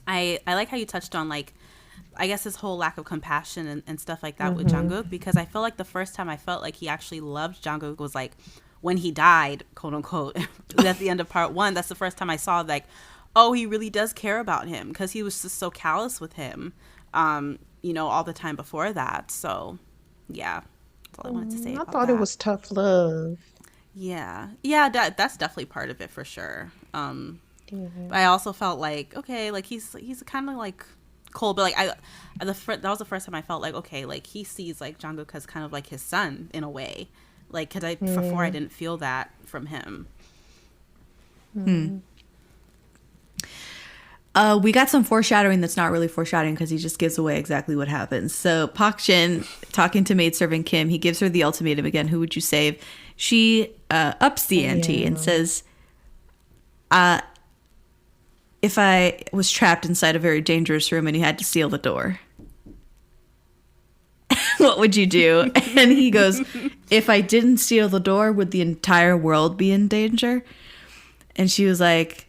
I like how you touched on, like, I guess his whole lack of compassion and stuff like that with Jung-uk, because I feel like the first time I felt like he actually loved Jung-uk was, like, when he died, quote unquote, at the end of part 1. That's the first time I saw, like, oh, he really does care about him, because he was just so callous with him, all the time before that. So, yeah, that's all I wanted to say about that. I thought it was tough love. Yeah, that's definitely part of it for sure. But I also felt like, okay, like he's kind of like cold, but like that was the first time I felt like, okay, like he sees like Jung-uk as kind of like his son in a way, like, because before I didn't feel that from him. We got some foreshadowing that's not really foreshadowing, because he just gives away exactly what happens. So Park Jin, talking to maidservant Kim, he gives her the ultimatum again. Who would you save? She ups the ante and says, if I was trapped inside a very dangerous room and you had to seal the door. what would you do? And he goes, if I didn't seal the door, would the entire world be in danger? And she was like,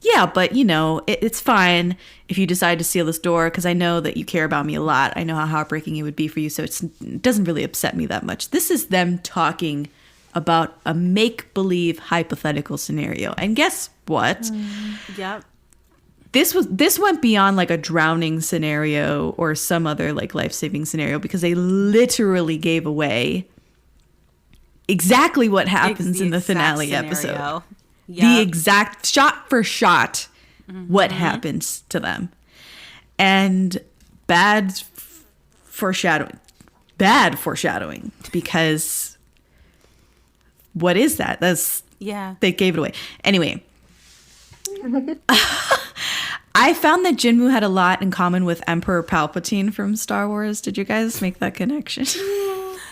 yeah, but you know, it's fine if you decide to seal this door because I know that you care about me a lot. I know how heartbreaking it would be for you, so it doesn't really upset me that much. This is them talking about a make-believe hypothetical scenario. And guess what? Yep. This went beyond like a drowning scenario or some other like life-saving scenario because they literally gave away exactly what happens in the finale episode. Yep. The exact shot for shot what happens to them. And bad foreshadowing because what is that? They gave it away. Anyway, I found that Jinmu had a lot in common with Emperor Palpatine from Star Wars. Did you guys make that connection?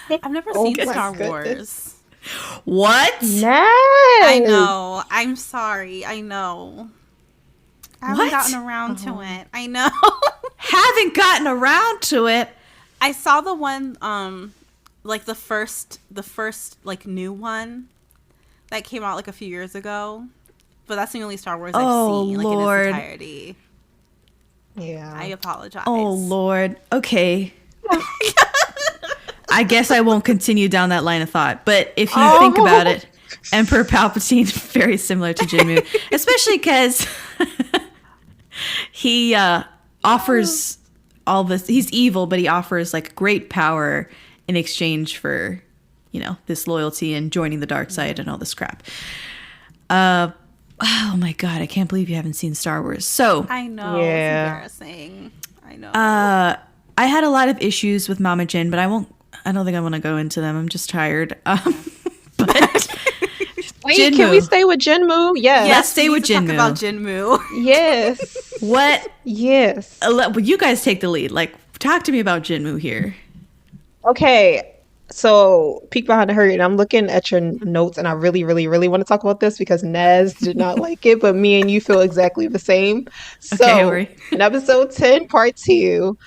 I've never seen Star Wars. What? Yes. I know. I'm sorry. I know. I haven't gotten around to it. I know. Haven't gotten around to it. I saw the one, like the first like new one that came out like a few years ago. But that's the only Star Wars I've seen, like Lord. in its entirety. Yeah. I apologize. Oh, Lord. Okay. I guess I won't continue down that line of thought. But if you think about it, Emperor Palpatine is very similar to Jinmu. Especially because he offers all this. He's evil, but he offers like great power in exchange for, you know, this loyalty and joining the dark side and all this crap. Oh my God, I can't believe you haven't seen Star Wars. So I know. Yeah. It's embarrassing. I know. I had a lot of issues with Mama Jin, but I don't think I want to go into them. I'm just tired. But wait, Jinmu. Can we stay with Jinmu? Yes. Let's stay with Jinmu. Talk about Jinmu. Yes. What? Yes. Well, you guys take the lead. Like, talk to me about Jinmu here. Okay. So, peek behind the curtain. I'm looking at your notes, and I really, really, really want to talk about this because Naz did not like it, but me and you feel exactly the same. So, in episode 10, part 2,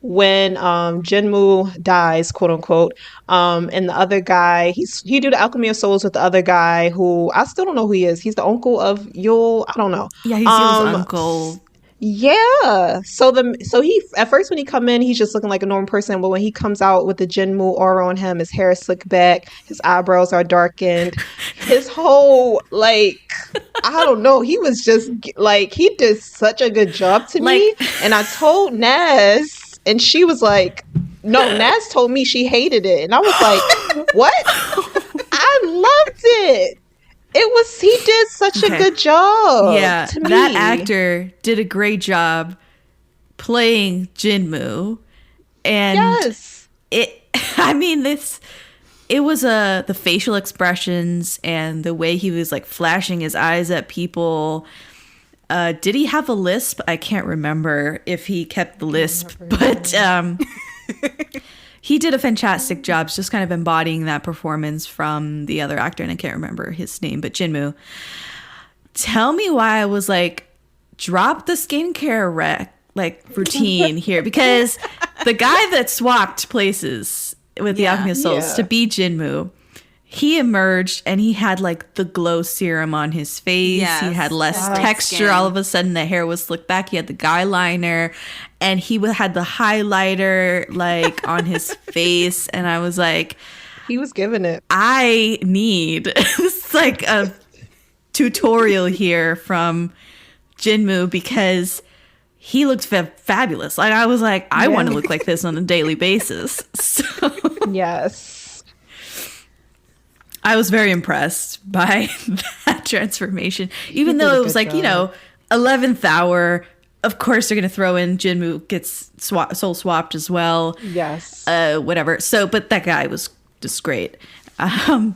when Jinmu dies, quote unquote, and the other guy, he do the Alchemy of Souls with the other guy who I still don't know who he is. He's the uncle of Yul. I don't know. Yeah, he's Yul's uncle. Yeah. So he at first when he come in, he's just looking like a normal person, but when he comes out with the Jinmu aura on him, his hair is slicked back, his eyebrows are darkened, his whole I don't know, he was just like he did such a good job to me. And I told Naz, and she was like, no, Naz told me she hated it, and I was like, what? I loved it. He did such a good job. Yeah, to me. That actor did a great job playing Jinmu. And yes. It was the facial expressions and the way he was like flashing his eyes at people. Did he have a lisp? I can't remember if he kept the lisp, but he did a fantastic job just kind of embodying that performance from the other actor, and I can't remember his name, but Jinmu. Tell me why I was like, drop the skincare routine here, because the guy that swapped places with the Alchemy of Souls to be Jinmu, he emerged and he had like the glow serum on his face. Yes. He had less texture. Skin. All of a sudden the hair was slicked back. He had the guy liner and he had the highlighter like on his face. And I was like, he was giving it. I need it's like a tutorial here from Jinmu because he looked fabulous. Like I was like, I want to look like this on a daily basis. So yes. I was very impressed by that transformation, even though it was like, job. 11th hour. Of course, they're going to throw in Jinmu gets soul swapped as well. Yes. Whatever. So, but that guy was just great. I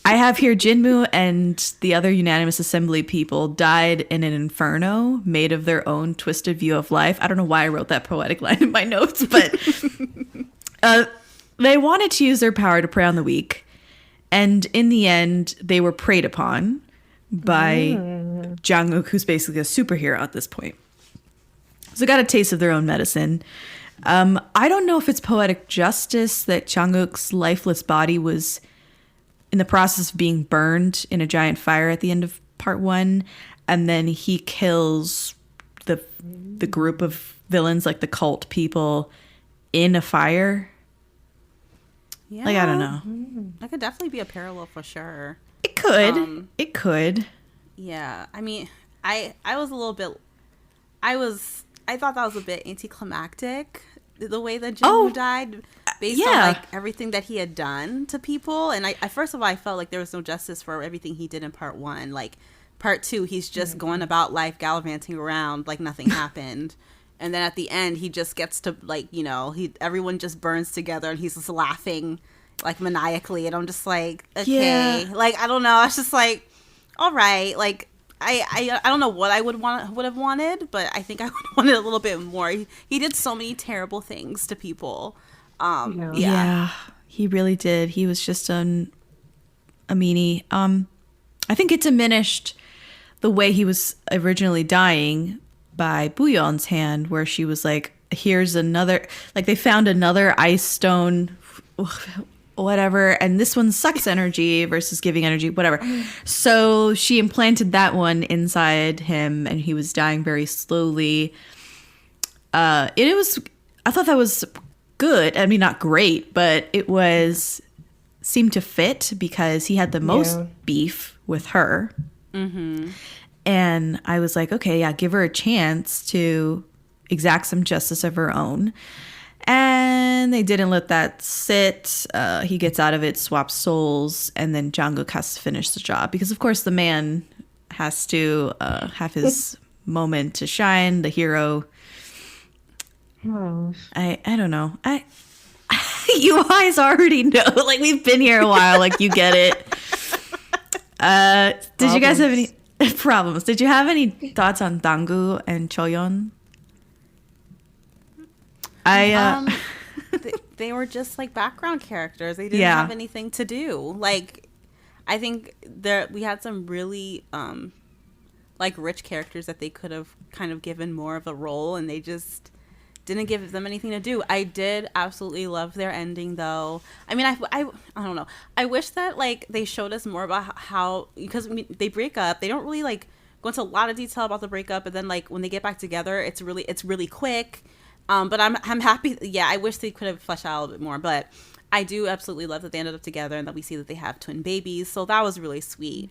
have here Jinmu and the other unanimous assembly people died in an inferno made of their own twisted view of life. I don't know why I wrote that poetic line in my notes, but they wanted to use their power to prey on the weak. And in the end, they were preyed upon by Jang-uk, who's basically a superhero at this point. So got a taste of their own medicine. I don't know if it's poetic justice that Jungkook's lifeless body was in the process of being burned in a giant fire at the end of part 1, and then he kills the group of villains, like the cult people, in a fire. Yeah. Like, I don't know. That could definitely be a parallel for sure. It could. It could. Yeah. I mean, I was a little bit... I thought that was a bit anticlimactic, the way that Jin died, based on like everything that he had done to people. And I first of all, I felt like there was no justice for everything he did in part 1. Like, part 2, he's just going about life gallivanting around like nothing happened. And then at the end, he just gets to, like, you know, everyone just burns together and he's just laughing like maniacally. And I'm just like, okay. Yeah. Like, I don't know. I was just like, all right. Like, I don't know what I would have wanted, but I think I would have wanted a little bit more. He did so many terrible things to people. Yeah, he really did. He was just a meanie. I think it diminished the way he was originally dying by Booyeon's hand, where she was like, here's another, like, they found another ice stone, whatever, and this one sucks energy versus giving energy, whatever. So she implanted that one inside him, and he was dying very slowly. I thought that was good. I mean, not great, but it seemed to fit because he had the most beef with her. Mm-hmm. And I was like, okay, yeah, give her a chance to exact some justice of her own. And they didn't let that sit. He gets out of it, swaps souls, and then Jungkook has to finish the job. Because, of course, the man has to have his moment to shine, the hero. Oh. I don't know. You guys already know. Like, we've been here a while. Like, you get it. Did you guys have any problems? Did you have any thoughts on Danggu and Choyeon? They were just like background characters. They didn't have anything to do. Like, I think we had some really like rich characters that they could have kind of given more of a role, and they just didn't give them anything to do. I did absolutely love their ending, though. I mean, I don't know. I wish that like they showed us more about how, because they break up. They don't really like go into a lot of detail about the breakup, and then like when they get back together, it's really quick. But I'm happy. Yeah, I wish they could have fleshed out a little bit more. But I do absolutely love that they ended up together and that we see that they have twin babies. So that was really sweet.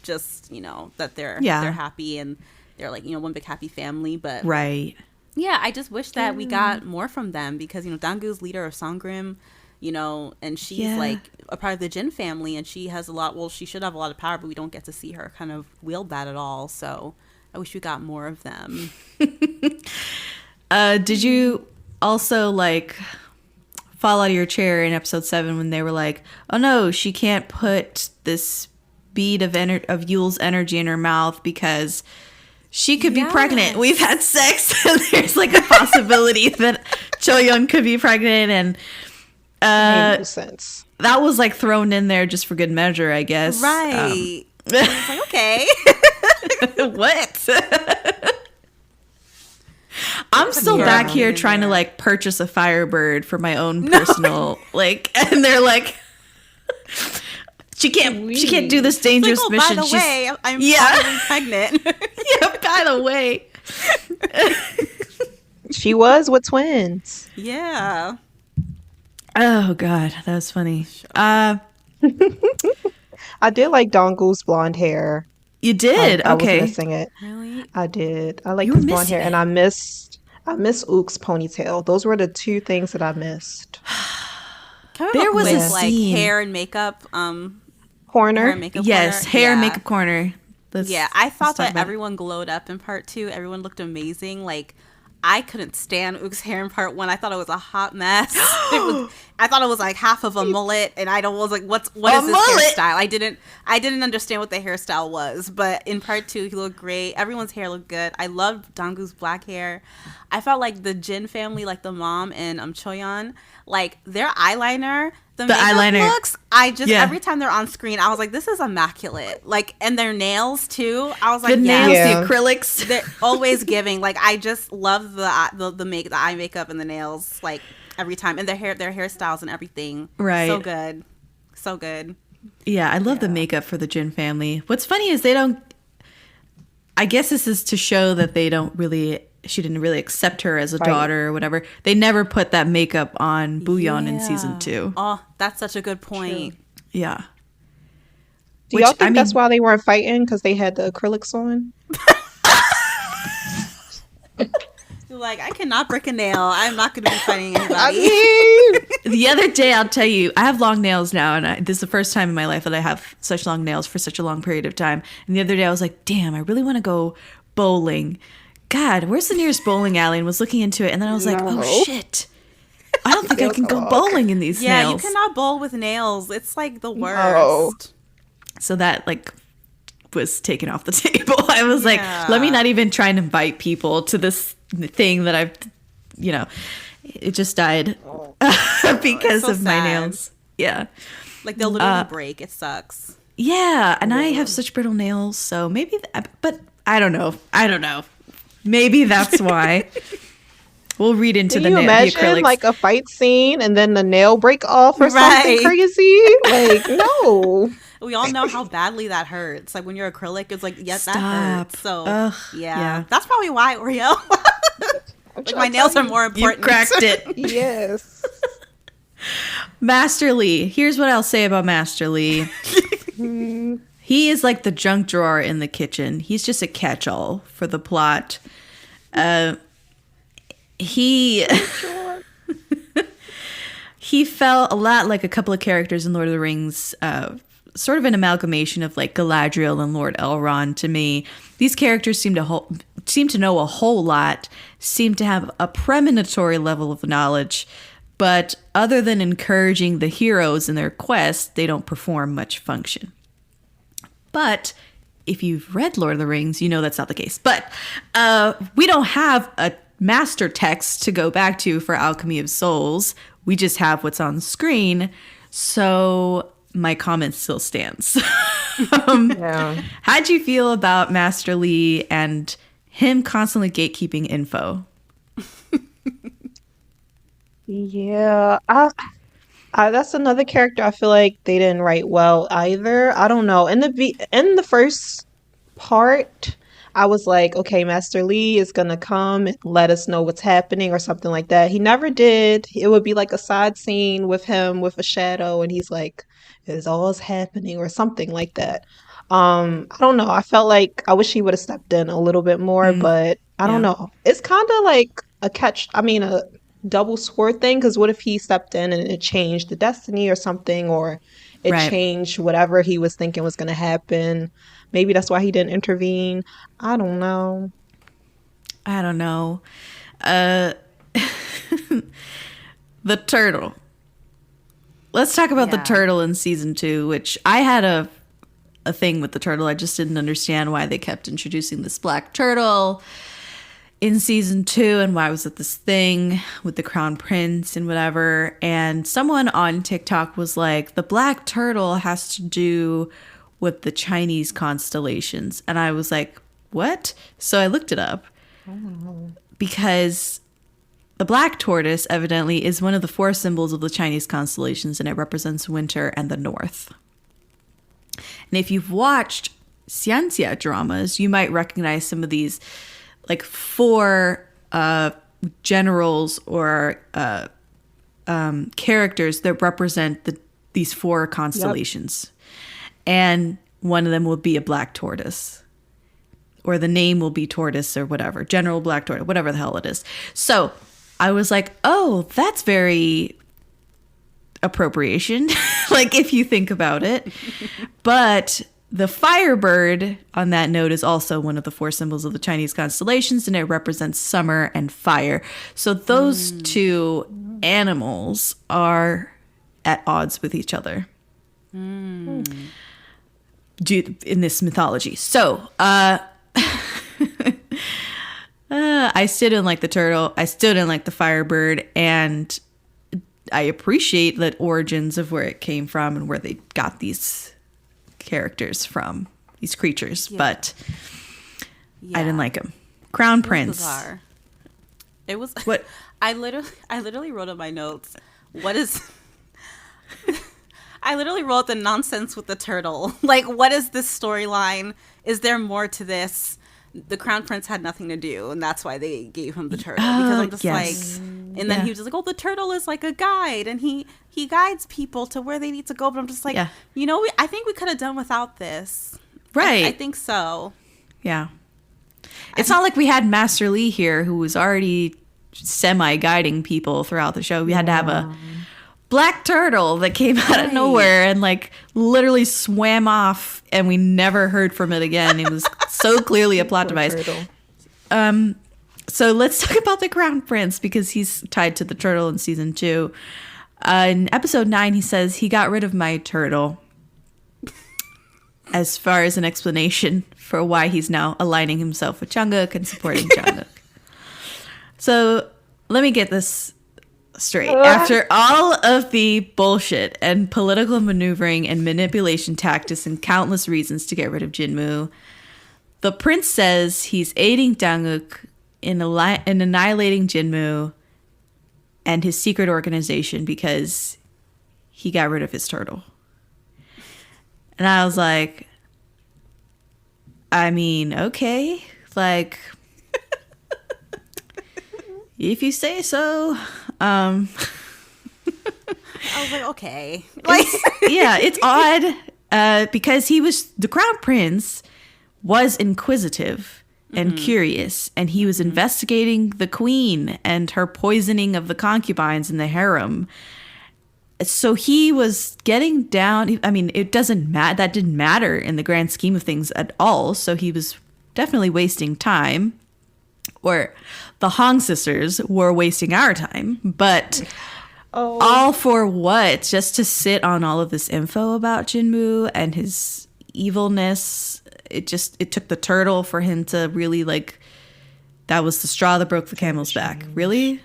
Just, you know, that they're happy and they're like, you know, one big happy family. But right. Yeah, I just wish that we got more from them because, you know, Danggu's leader of Songgrim, you know, and she's like a part of the Jin family, and she has she should have a lot of power, but we don't get to see her kind of wield that at all. So I wish we got more of them. Did you also like fall out of your chair in episode 7 when they were like, oh no, she can't put this bead of Yule's energy in her mouth because she could be pregnant. We've had sex and there's like a possibility that Choyeon could be pregnant, and made no sense. That was like thrown in there just for good measure, I guess. Right. I was like, okay. What? I'm still back here trying to like purchase a Firebird for my own personal like, and they're like, she can't do this dangerous mission. By the way, I'm probably pregnant. Yeah, by the way. She was with twins. Yeah. Oh God, that was funny. Sure. I did like Donggu's blonde hair. You did? I okay. was missing it. Really? I did. I like his blonde hair, and I miss Ook's ponytail. Those were the two things that I missed. There was a like scene. hair and makeup corner. Hair and makeup yes, corner. hair and makeup corner. I thought that everyone glowed up in part 2. Everyone looked amazing. Like, I couldn't stand Ook's hair in part 1. I thought it was a hot mess. I thought it was like half of a mullet, and I was like, what is this hairstyle? I didn't understand what the hairstyle was. But in part 2, he looked great. Everyone's hair looked good. I loved Donggu's black hair. I felt like the Jin family, like the mom and Choyeon, like their eyeliner The eyeliner looks, every time they're on screen, I was like, this is immaculate. Like, and their nails too. I was like, the nails, the acrylics. They're always giving. Like, I just love the eye makeup and the nails, like, every time. And their hairstyles and everything. Right. So good. So good. Yeah, I love the makeup for the Jin family. What's funny is I guess this is to show that she didn't really accept her as a daughter or whatever. They never put that makeup on Booyeon in season 2. Oh, that's such a good point. True. Yeah. Do y'all think that's why they weren't fighting? Because they had the acrylics on? You're like, I cannot break a nail. I'm not going to be fighting anybody. The other day, I'll tell you, I have long nails now, and this is the first time in my life that I have such long nails for such a long period of time. And the other day, I was like, damn, I really want to go bowling. God, where's the nearest bowling alley? And was looking into it, and then I was like, oh shit, I don't think I can go bowling in these nails. Yeah, you cannot bowl with nails. It's like the worst. No. So that was taken off the table. I was like, let me not even try and invite people to this thing that I've, it just died because of my nails. Yeah, like they'll literally break. It sucks. Yeah, and I have such brittle nails, so maybe. But I don't know. Maybe that's why. We'll read into the acrylics. Imagine like a fight scene and then the nail break off or something crazy? Like, no. We all know how badly that hurts. Like when you're acrylic, it's like, that hurts. So, yeah. That's probably why, Oreo. Like my nails are more important. You cracked it. Yes. Master Lee. Here's what I'll say about Master Lee. He is like the junk drawer in the kitchen. He's just a catch-all for the plot. He felt a lot like a couple of characters in Lord of the Rings, sort of an amalgamation of like Galadriel and Lord Elrond to me. These characters seem to know a whole lot, seem to have a premonitory level of knowledge, but other than encouraging the heroes in their quest, they don't perform much function. But if you've read Lord of the Rings, you know that's not the case. But we don't have a master text to go back to for Alchemy of Souls. We just have what's on screen. So my comment still stands. How'd you feel about Master Lee and him constantly gatekeeping info? Yeah, that's another character I feel like they didn't write well either. I don't know. In the first part, I was like, okay, Master Lee is gonna come and let us know what's happening or something like that. He never did. It would be like a side scene with him with a shadow, and he's like, "It's always happening" or something like that. I don't know. I felt like I wish he would have stepped in a little bit more, but I don't know. It's kind of like a double sword thing, because what if he stepped in and it changed the destiny or something, or it changed whatever he was thinking was going to happen? Maybe that's why he didn't intervene. I don't know. The turtle. Let's talk about the turtle in season 2, which I had a thing with the turtle. I just didn't understand why they kept introducing this black turtle in season 2 and why was it this thing with the crown prince and whatever. And someone on TikTok was like, the black turtle has to do with the Chinese constellations. And I was like, what? So I looked it up because the black tortoise evidently is one of the 4 symbols of the Chinese constellations, and it represents winter and the north. And if you've watched Xianxia dramas, you might recognize some of these like 4 generals or characters that represent these 4 constellations. Yep. And one of them will be a black tortoise, or the name will be tortoise or whatever, General Black Tortoise, whatever the hell it is. So I was like, oh, that's very appropriation, like if you think about it. But the Firebird, on that note, is also one of the 4 symbols of the Chinese constellations, and it represents summer and fire. So those 2 animals are at odds with each other in this mythology. So I still didn't like the turtle. I still didn't like the Firebird. And I appreciate the origins of where it came from and where they got these characters from, these creatures, but I didn't like them. Crown Prince. Bizarre. It was what I literally wrote in my notes. What is? I literally wrote the nonsense with the turtle. Like, what is this storyline? Is there more to this? The Crown Prince had nothing to do, and that's why they gave him the turtle. Because I'm just like, and then he was just like, oh, the turtle is like a guide, and he guides people to where they need to go. But I'm just like, you know, I think we could have done without this. Right. I think so. Yeah. It's not like we had Master Lee here, who was already semi-guiding people throughout the show. We had to have a black turtle that came out of nowhere and like literally swam off, and we never heard from it again. It was so clearly a plot device. So let's talk about the Crown Prince, because he's tied to the turtle in season 2. In episode 9, he says he got rid of my turtle, as far as an explanation for why he's now aligning himself with Jungkook and supporting Jungkook. So let me get this straight. After all of the bullshit and political maneuvering and manipulation tactics and countless reasons to get rid of Jinmu, the prince says he's aiding Jungkook in annihilating Jinmu and his secret organization because he got rid of his turtle. And I was like, I mean, okay, like, if you say so. I was like, okay. It's odd because the Crown Prince was inquisitive and curious, and he was investigating the queen and her poisoning of the concubines in the harem. So he was getting down. I mean, it doesn't matter. That didn't matter in the grand scheme of things at all. So he was definitely wasting time. Or the Hong sisters were wasting our time. But all for what? Just to sit on all of this info about Jinmu and his evilness. It took the turtle for him to really, like, that was the straw that broke the camel's back. Really?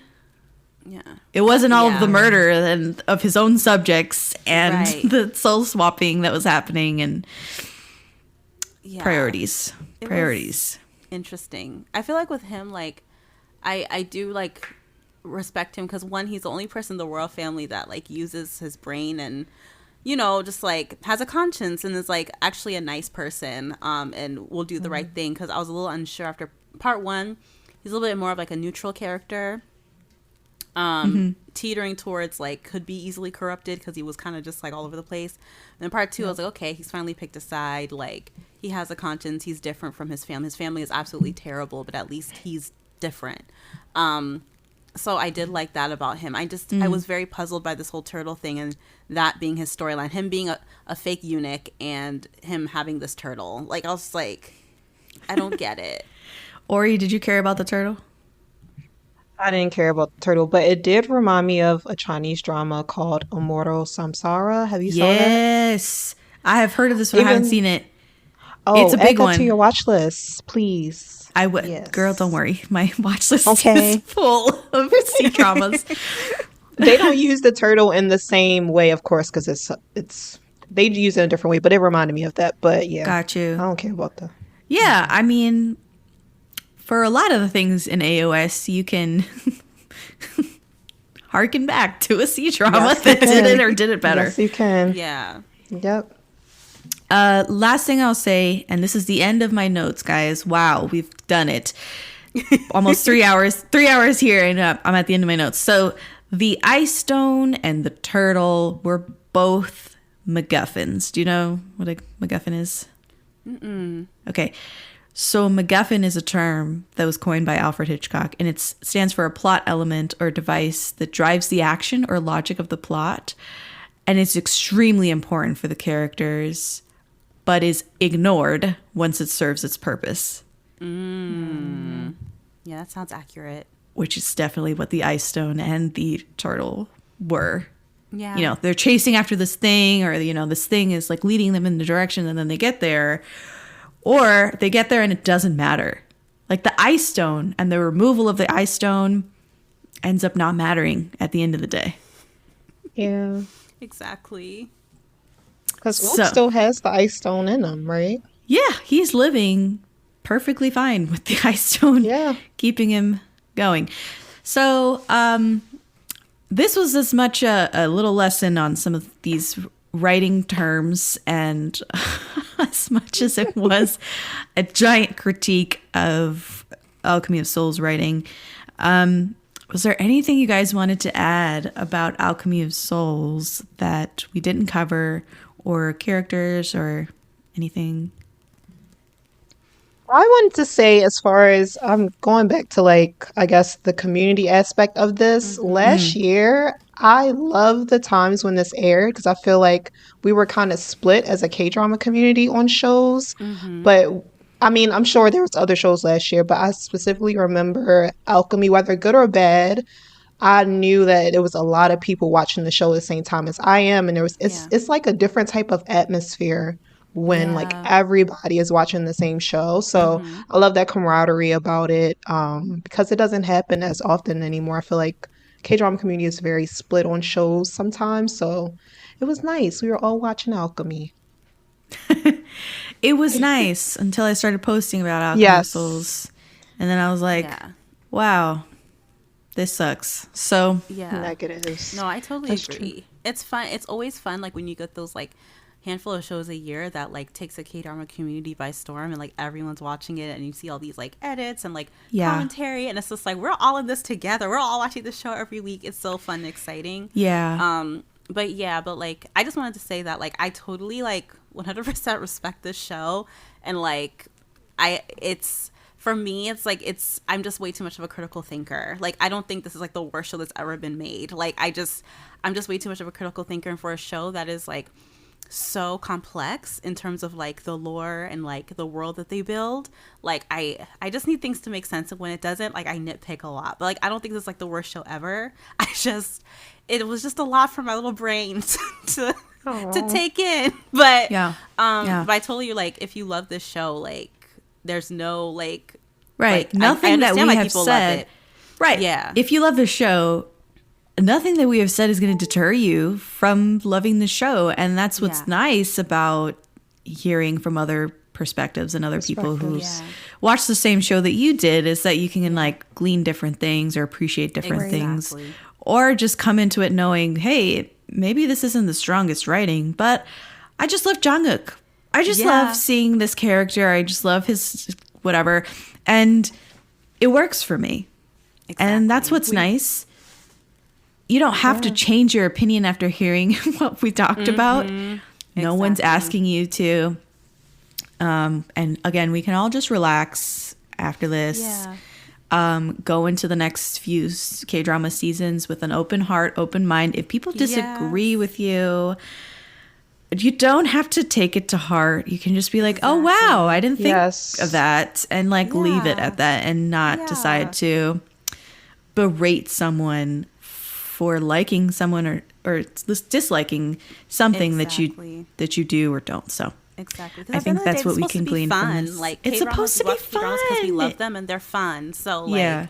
Yeah. It wasn't all of the murder and of his own subjects and the soul swapping that was happening, and priorities. Interesting. I feel like with him, like, I do, like, respect him because, one, he's the only person in the royal family that, like, uses his brain and, you know, just, like, has a conscience and is, like, actually a nice person and will do the right thing. Because I was a little unsure after part 1. He's a little bit more of, like, a neutral character. Teetering towards, like, could be easily corrupted because he was kind of just, like, all over the place. And then part 2, I was like, okay, he's finally picked a side. Like, he has a conscience. He's different from his family. His family is absolutely terrible, but at least he's different. So I did like that about him. I was very puzzled by this whole turtle thing and that being his storyline. Him being a fake eunuch and him having this turtle. Like, I was like, I don't get it. Ori, did you care about the turtle? I didn't care about the turtle, but it did remind me of a Chinese drama called Immortal Samsara. Have you saw that? Yes. I have heard of this one. I haven't seen it. Oh, it's a big one. Add that to your watch list, please. I would. Yes. Girl, don't worry. My watch list is full of sea dramas. They don't use the turtle in the same way, of course, because it's they use it in a different way, but it reminded me of that. But yeah. Got you. I don't care about that. Yeah, I mean, for a lot of the things in AOS, you can harken back to a sea drama that did it or did it better. Yes, you can. Yeah. Yep. Last thing I'll say, and this is the end of my notes, guys. Wow, we've done it. Almost 3 hours. 3 hours here, and I'm at the end of my notes. So the ice stone and the turtle were both MacGuffins. Do you know what a MacGuffin is? Mm-mm. Okay. So MacGuffin is a term that was coined by Alfred Hitchcock, and it stands for a plot element or device that drives the action or logic of the plot. And it's extremely important for the characters, but is ignored once it serves its purpose. Yeah, that sounds accurate. Which is definitely what the ice stone and the turtle were. Yeah. You know, they're chasing after this thing, or, you know, this thing is like leading them in the direction, and then they get there. Or they get there and it doesn't matter. Like the ice stone and the removal of the ice stone ends up not mattering at the end of the day. Yeah. Exactly. Because Wook still has the ice stone in him, right? Yeah, he's living perfectly fine with the ice stone keeping him going. So this was as much a little lesson on some of these writing terms and as much as it was a giant critique of Alchemy of Souls writing. Was there anything you guys wanted to add about Alchemy of Souls that we didn't cover, or characters or anything? I wanted to say, as far as going back to, like, I guess the community aspect of this, last year, I loved the times when this aired because I feel like we were kind of split as a K-drama community on shows. But I mean, I'm sure there was other shows last year, but I specifically remember Alchemy, whether good or bad. I knew that there was a lot of people watching the show at the same time as I am, and it's like a different type of atmosphere when like everybody is watching the same show. So I love that camaraderie about it, because it doesn't happen as often anymore. I feel like K-drama community is very split on shows sometimes, so it was nice. We were all watching Alchemy. It was nice until I started posting about Alchemy of Souls, and then I was like, wow, this sucks. So negatives. No, I totally agree. True. It's fun. It's always fun, like when you get those like handful of shows a year that like takes a K-drama community by storm, and like everyone's watching it, and you see all these like edits and like commentary, and it's just like we're all in this together. We're all watching the show every week. It's so fun and exciting. But like I just wanted to say that like I totally like 100% respect this show, and like for me, it's like I'm just way too much of a critical thinker. Like I don't think this is like the worst show that's ever been made. Like I'm just way too much of a critical thinker, and for a show that is like so complex in terms of like the lore and like the world that they build, like I just need things to make sense, and when it doesn't, like I nitpick a lot. But like I don't think this is like the worst show ever. It was just a lot for my little brain to take in. But but I totally, like, if you love this show, like there's no like nothing that we have said. If you love the show, nothing that we have said is going to deter you from loving the show, and that's what's nice about hearing from other perspectives and other people who watch the same show that you did, is that you can like glean different things or appreciate different things, or just come into it knowing, hey, maybe this isn't the strongest writing, but I just love Jungkook. I just love seeing this character. I just love his whatever, and it works for me. And that's what's nice. You don't have to change your opinion after hearing what we talked about. No one's asking you to. And again, we can all just relax after this. Go into the next few K-drama seasons with an open heart, open mind. If people disagree with you, you don't have to take it to heart. You can just be like, oh, wow, I didn't think of that. And like leave it at that, and not decide to berate someone for liking someone or disliking something that you do or don't. So I think that's what we can glean from this. Like, it's supposed to be fun because we love them and they're fun. So like,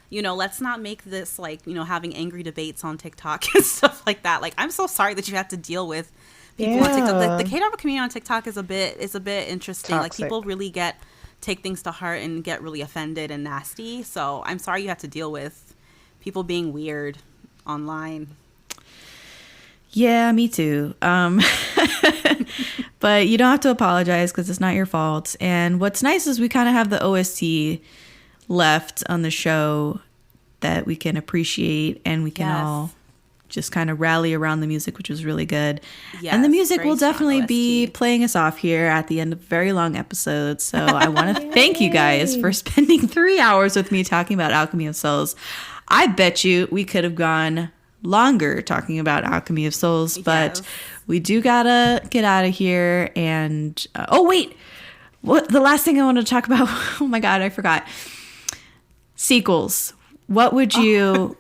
you know, let's not make this like, you know, having angry debates on TikTok and stuff like that. Like, I'm so sorry that you have to deal with people on TikTok. The K-drama community on TikTok is a bit interesting. Toxic. Like, people really take things to heart and get really offended and nasty. So I'm sorry you have to deal with people being weird online. Yeah, me too. But you don't have to apologize because it's not your fault. And what's nice is we kind of have the OST left on the show that we can appreciate, and we can all just kind of rally around the music, which was really good. And the music will definitely be playing us off here at the end of a very long episode. So I want to thank you guys for spending 3 hours with me talking about Alchemy of Souls. I bet you we could have gone longer talking about Alchemy of Souls, but we do gotta get out of here. And what the last thing I want to talk about? Oh my god, I forgot. Sequels. What would you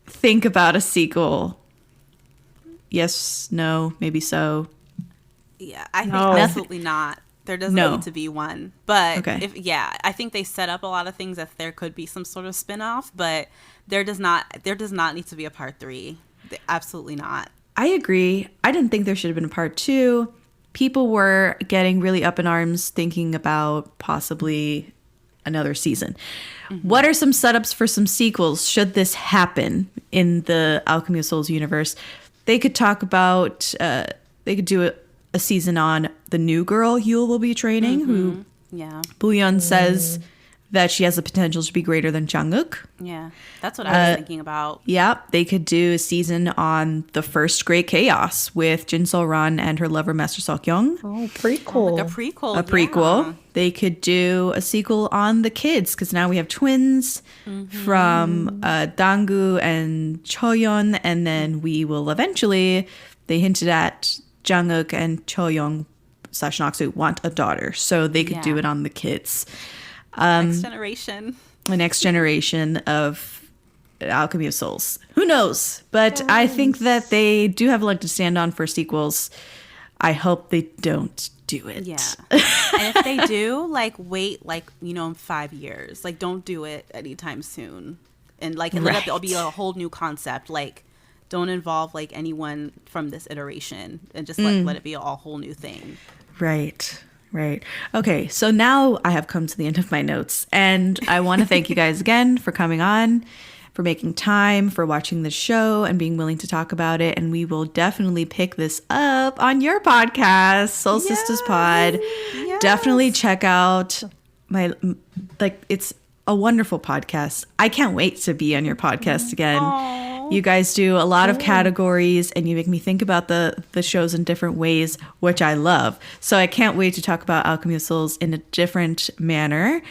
think about a sequel? Yes, no, maybe so. Yeah, I think absolutely not. There doesn't need to be one. But I think they set up a lot of things that there could be some sort of spin-off, but there does not need to be a part 3. Absolutely not. I agree. I didn't think there should have been a part 2. People were getting really up in arms thinking about possibly another season. What are some setups for some sequels should this happen in the Alchemy of Souls universe? They could talk about, they could do a season on the new girl Yule will be training, who Booyeon says that she has the potential to be greater than Jungkook. Yeah, that's what I was thinking about. Yeah, they could do a season on the first Great Chaos with Jin So-ran and her lover Master Seok-young. Oh, prequel. Like a prequel. A prequel. Yeah. They could do a sequel on the kids because now we have twins from Danggu and Choyeon, and then we will eventually, they hinted at Jungkook and Choyeon / Naksu want a daughter, so they could do it on the kids. Next generation. The next generation of Alchemy of Souls. Who knows? But I think that they do have a leg to stand on for sequels. I hope they don't do it. Yeah. And if they do, like, wait, like, you know, in 5 years. Like, don't do it anytime soon. And, like, let it be a whole new concept. Like, don't involve, like, anyone from this iteration. And just let it be a whole new thing. Right. Okay, so now I have come to the end of my notes, and I want to thank you guys again for coming on, for making time, for watching the show, and being willing to talk about it. And we will definitely pick this up on your podcast, Soul Sistahs Pod. Yes. Definitely check out it's a wonderful podcast. I can't wait to be on your podcast again. Aww. You guys do a lot of categories, and you make me think about the shows in different ways, which I love. So I can't wait to talk about Alchemy of Souls in a different manner.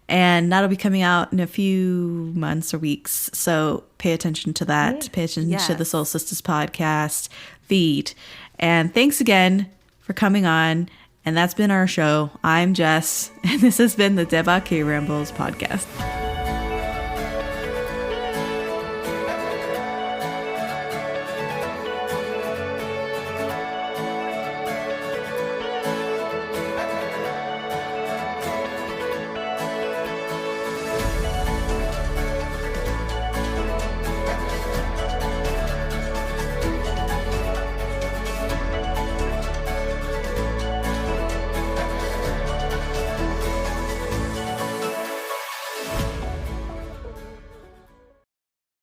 And that'll be coming out in a few months or weeks. So pay attention to that. Yeah. Pay attention to the Soul Sistahs podcast feed. And thanks again for coming on. And that's been our show. I'm Jess, and this has been the Daebak K-Rambles Podcast.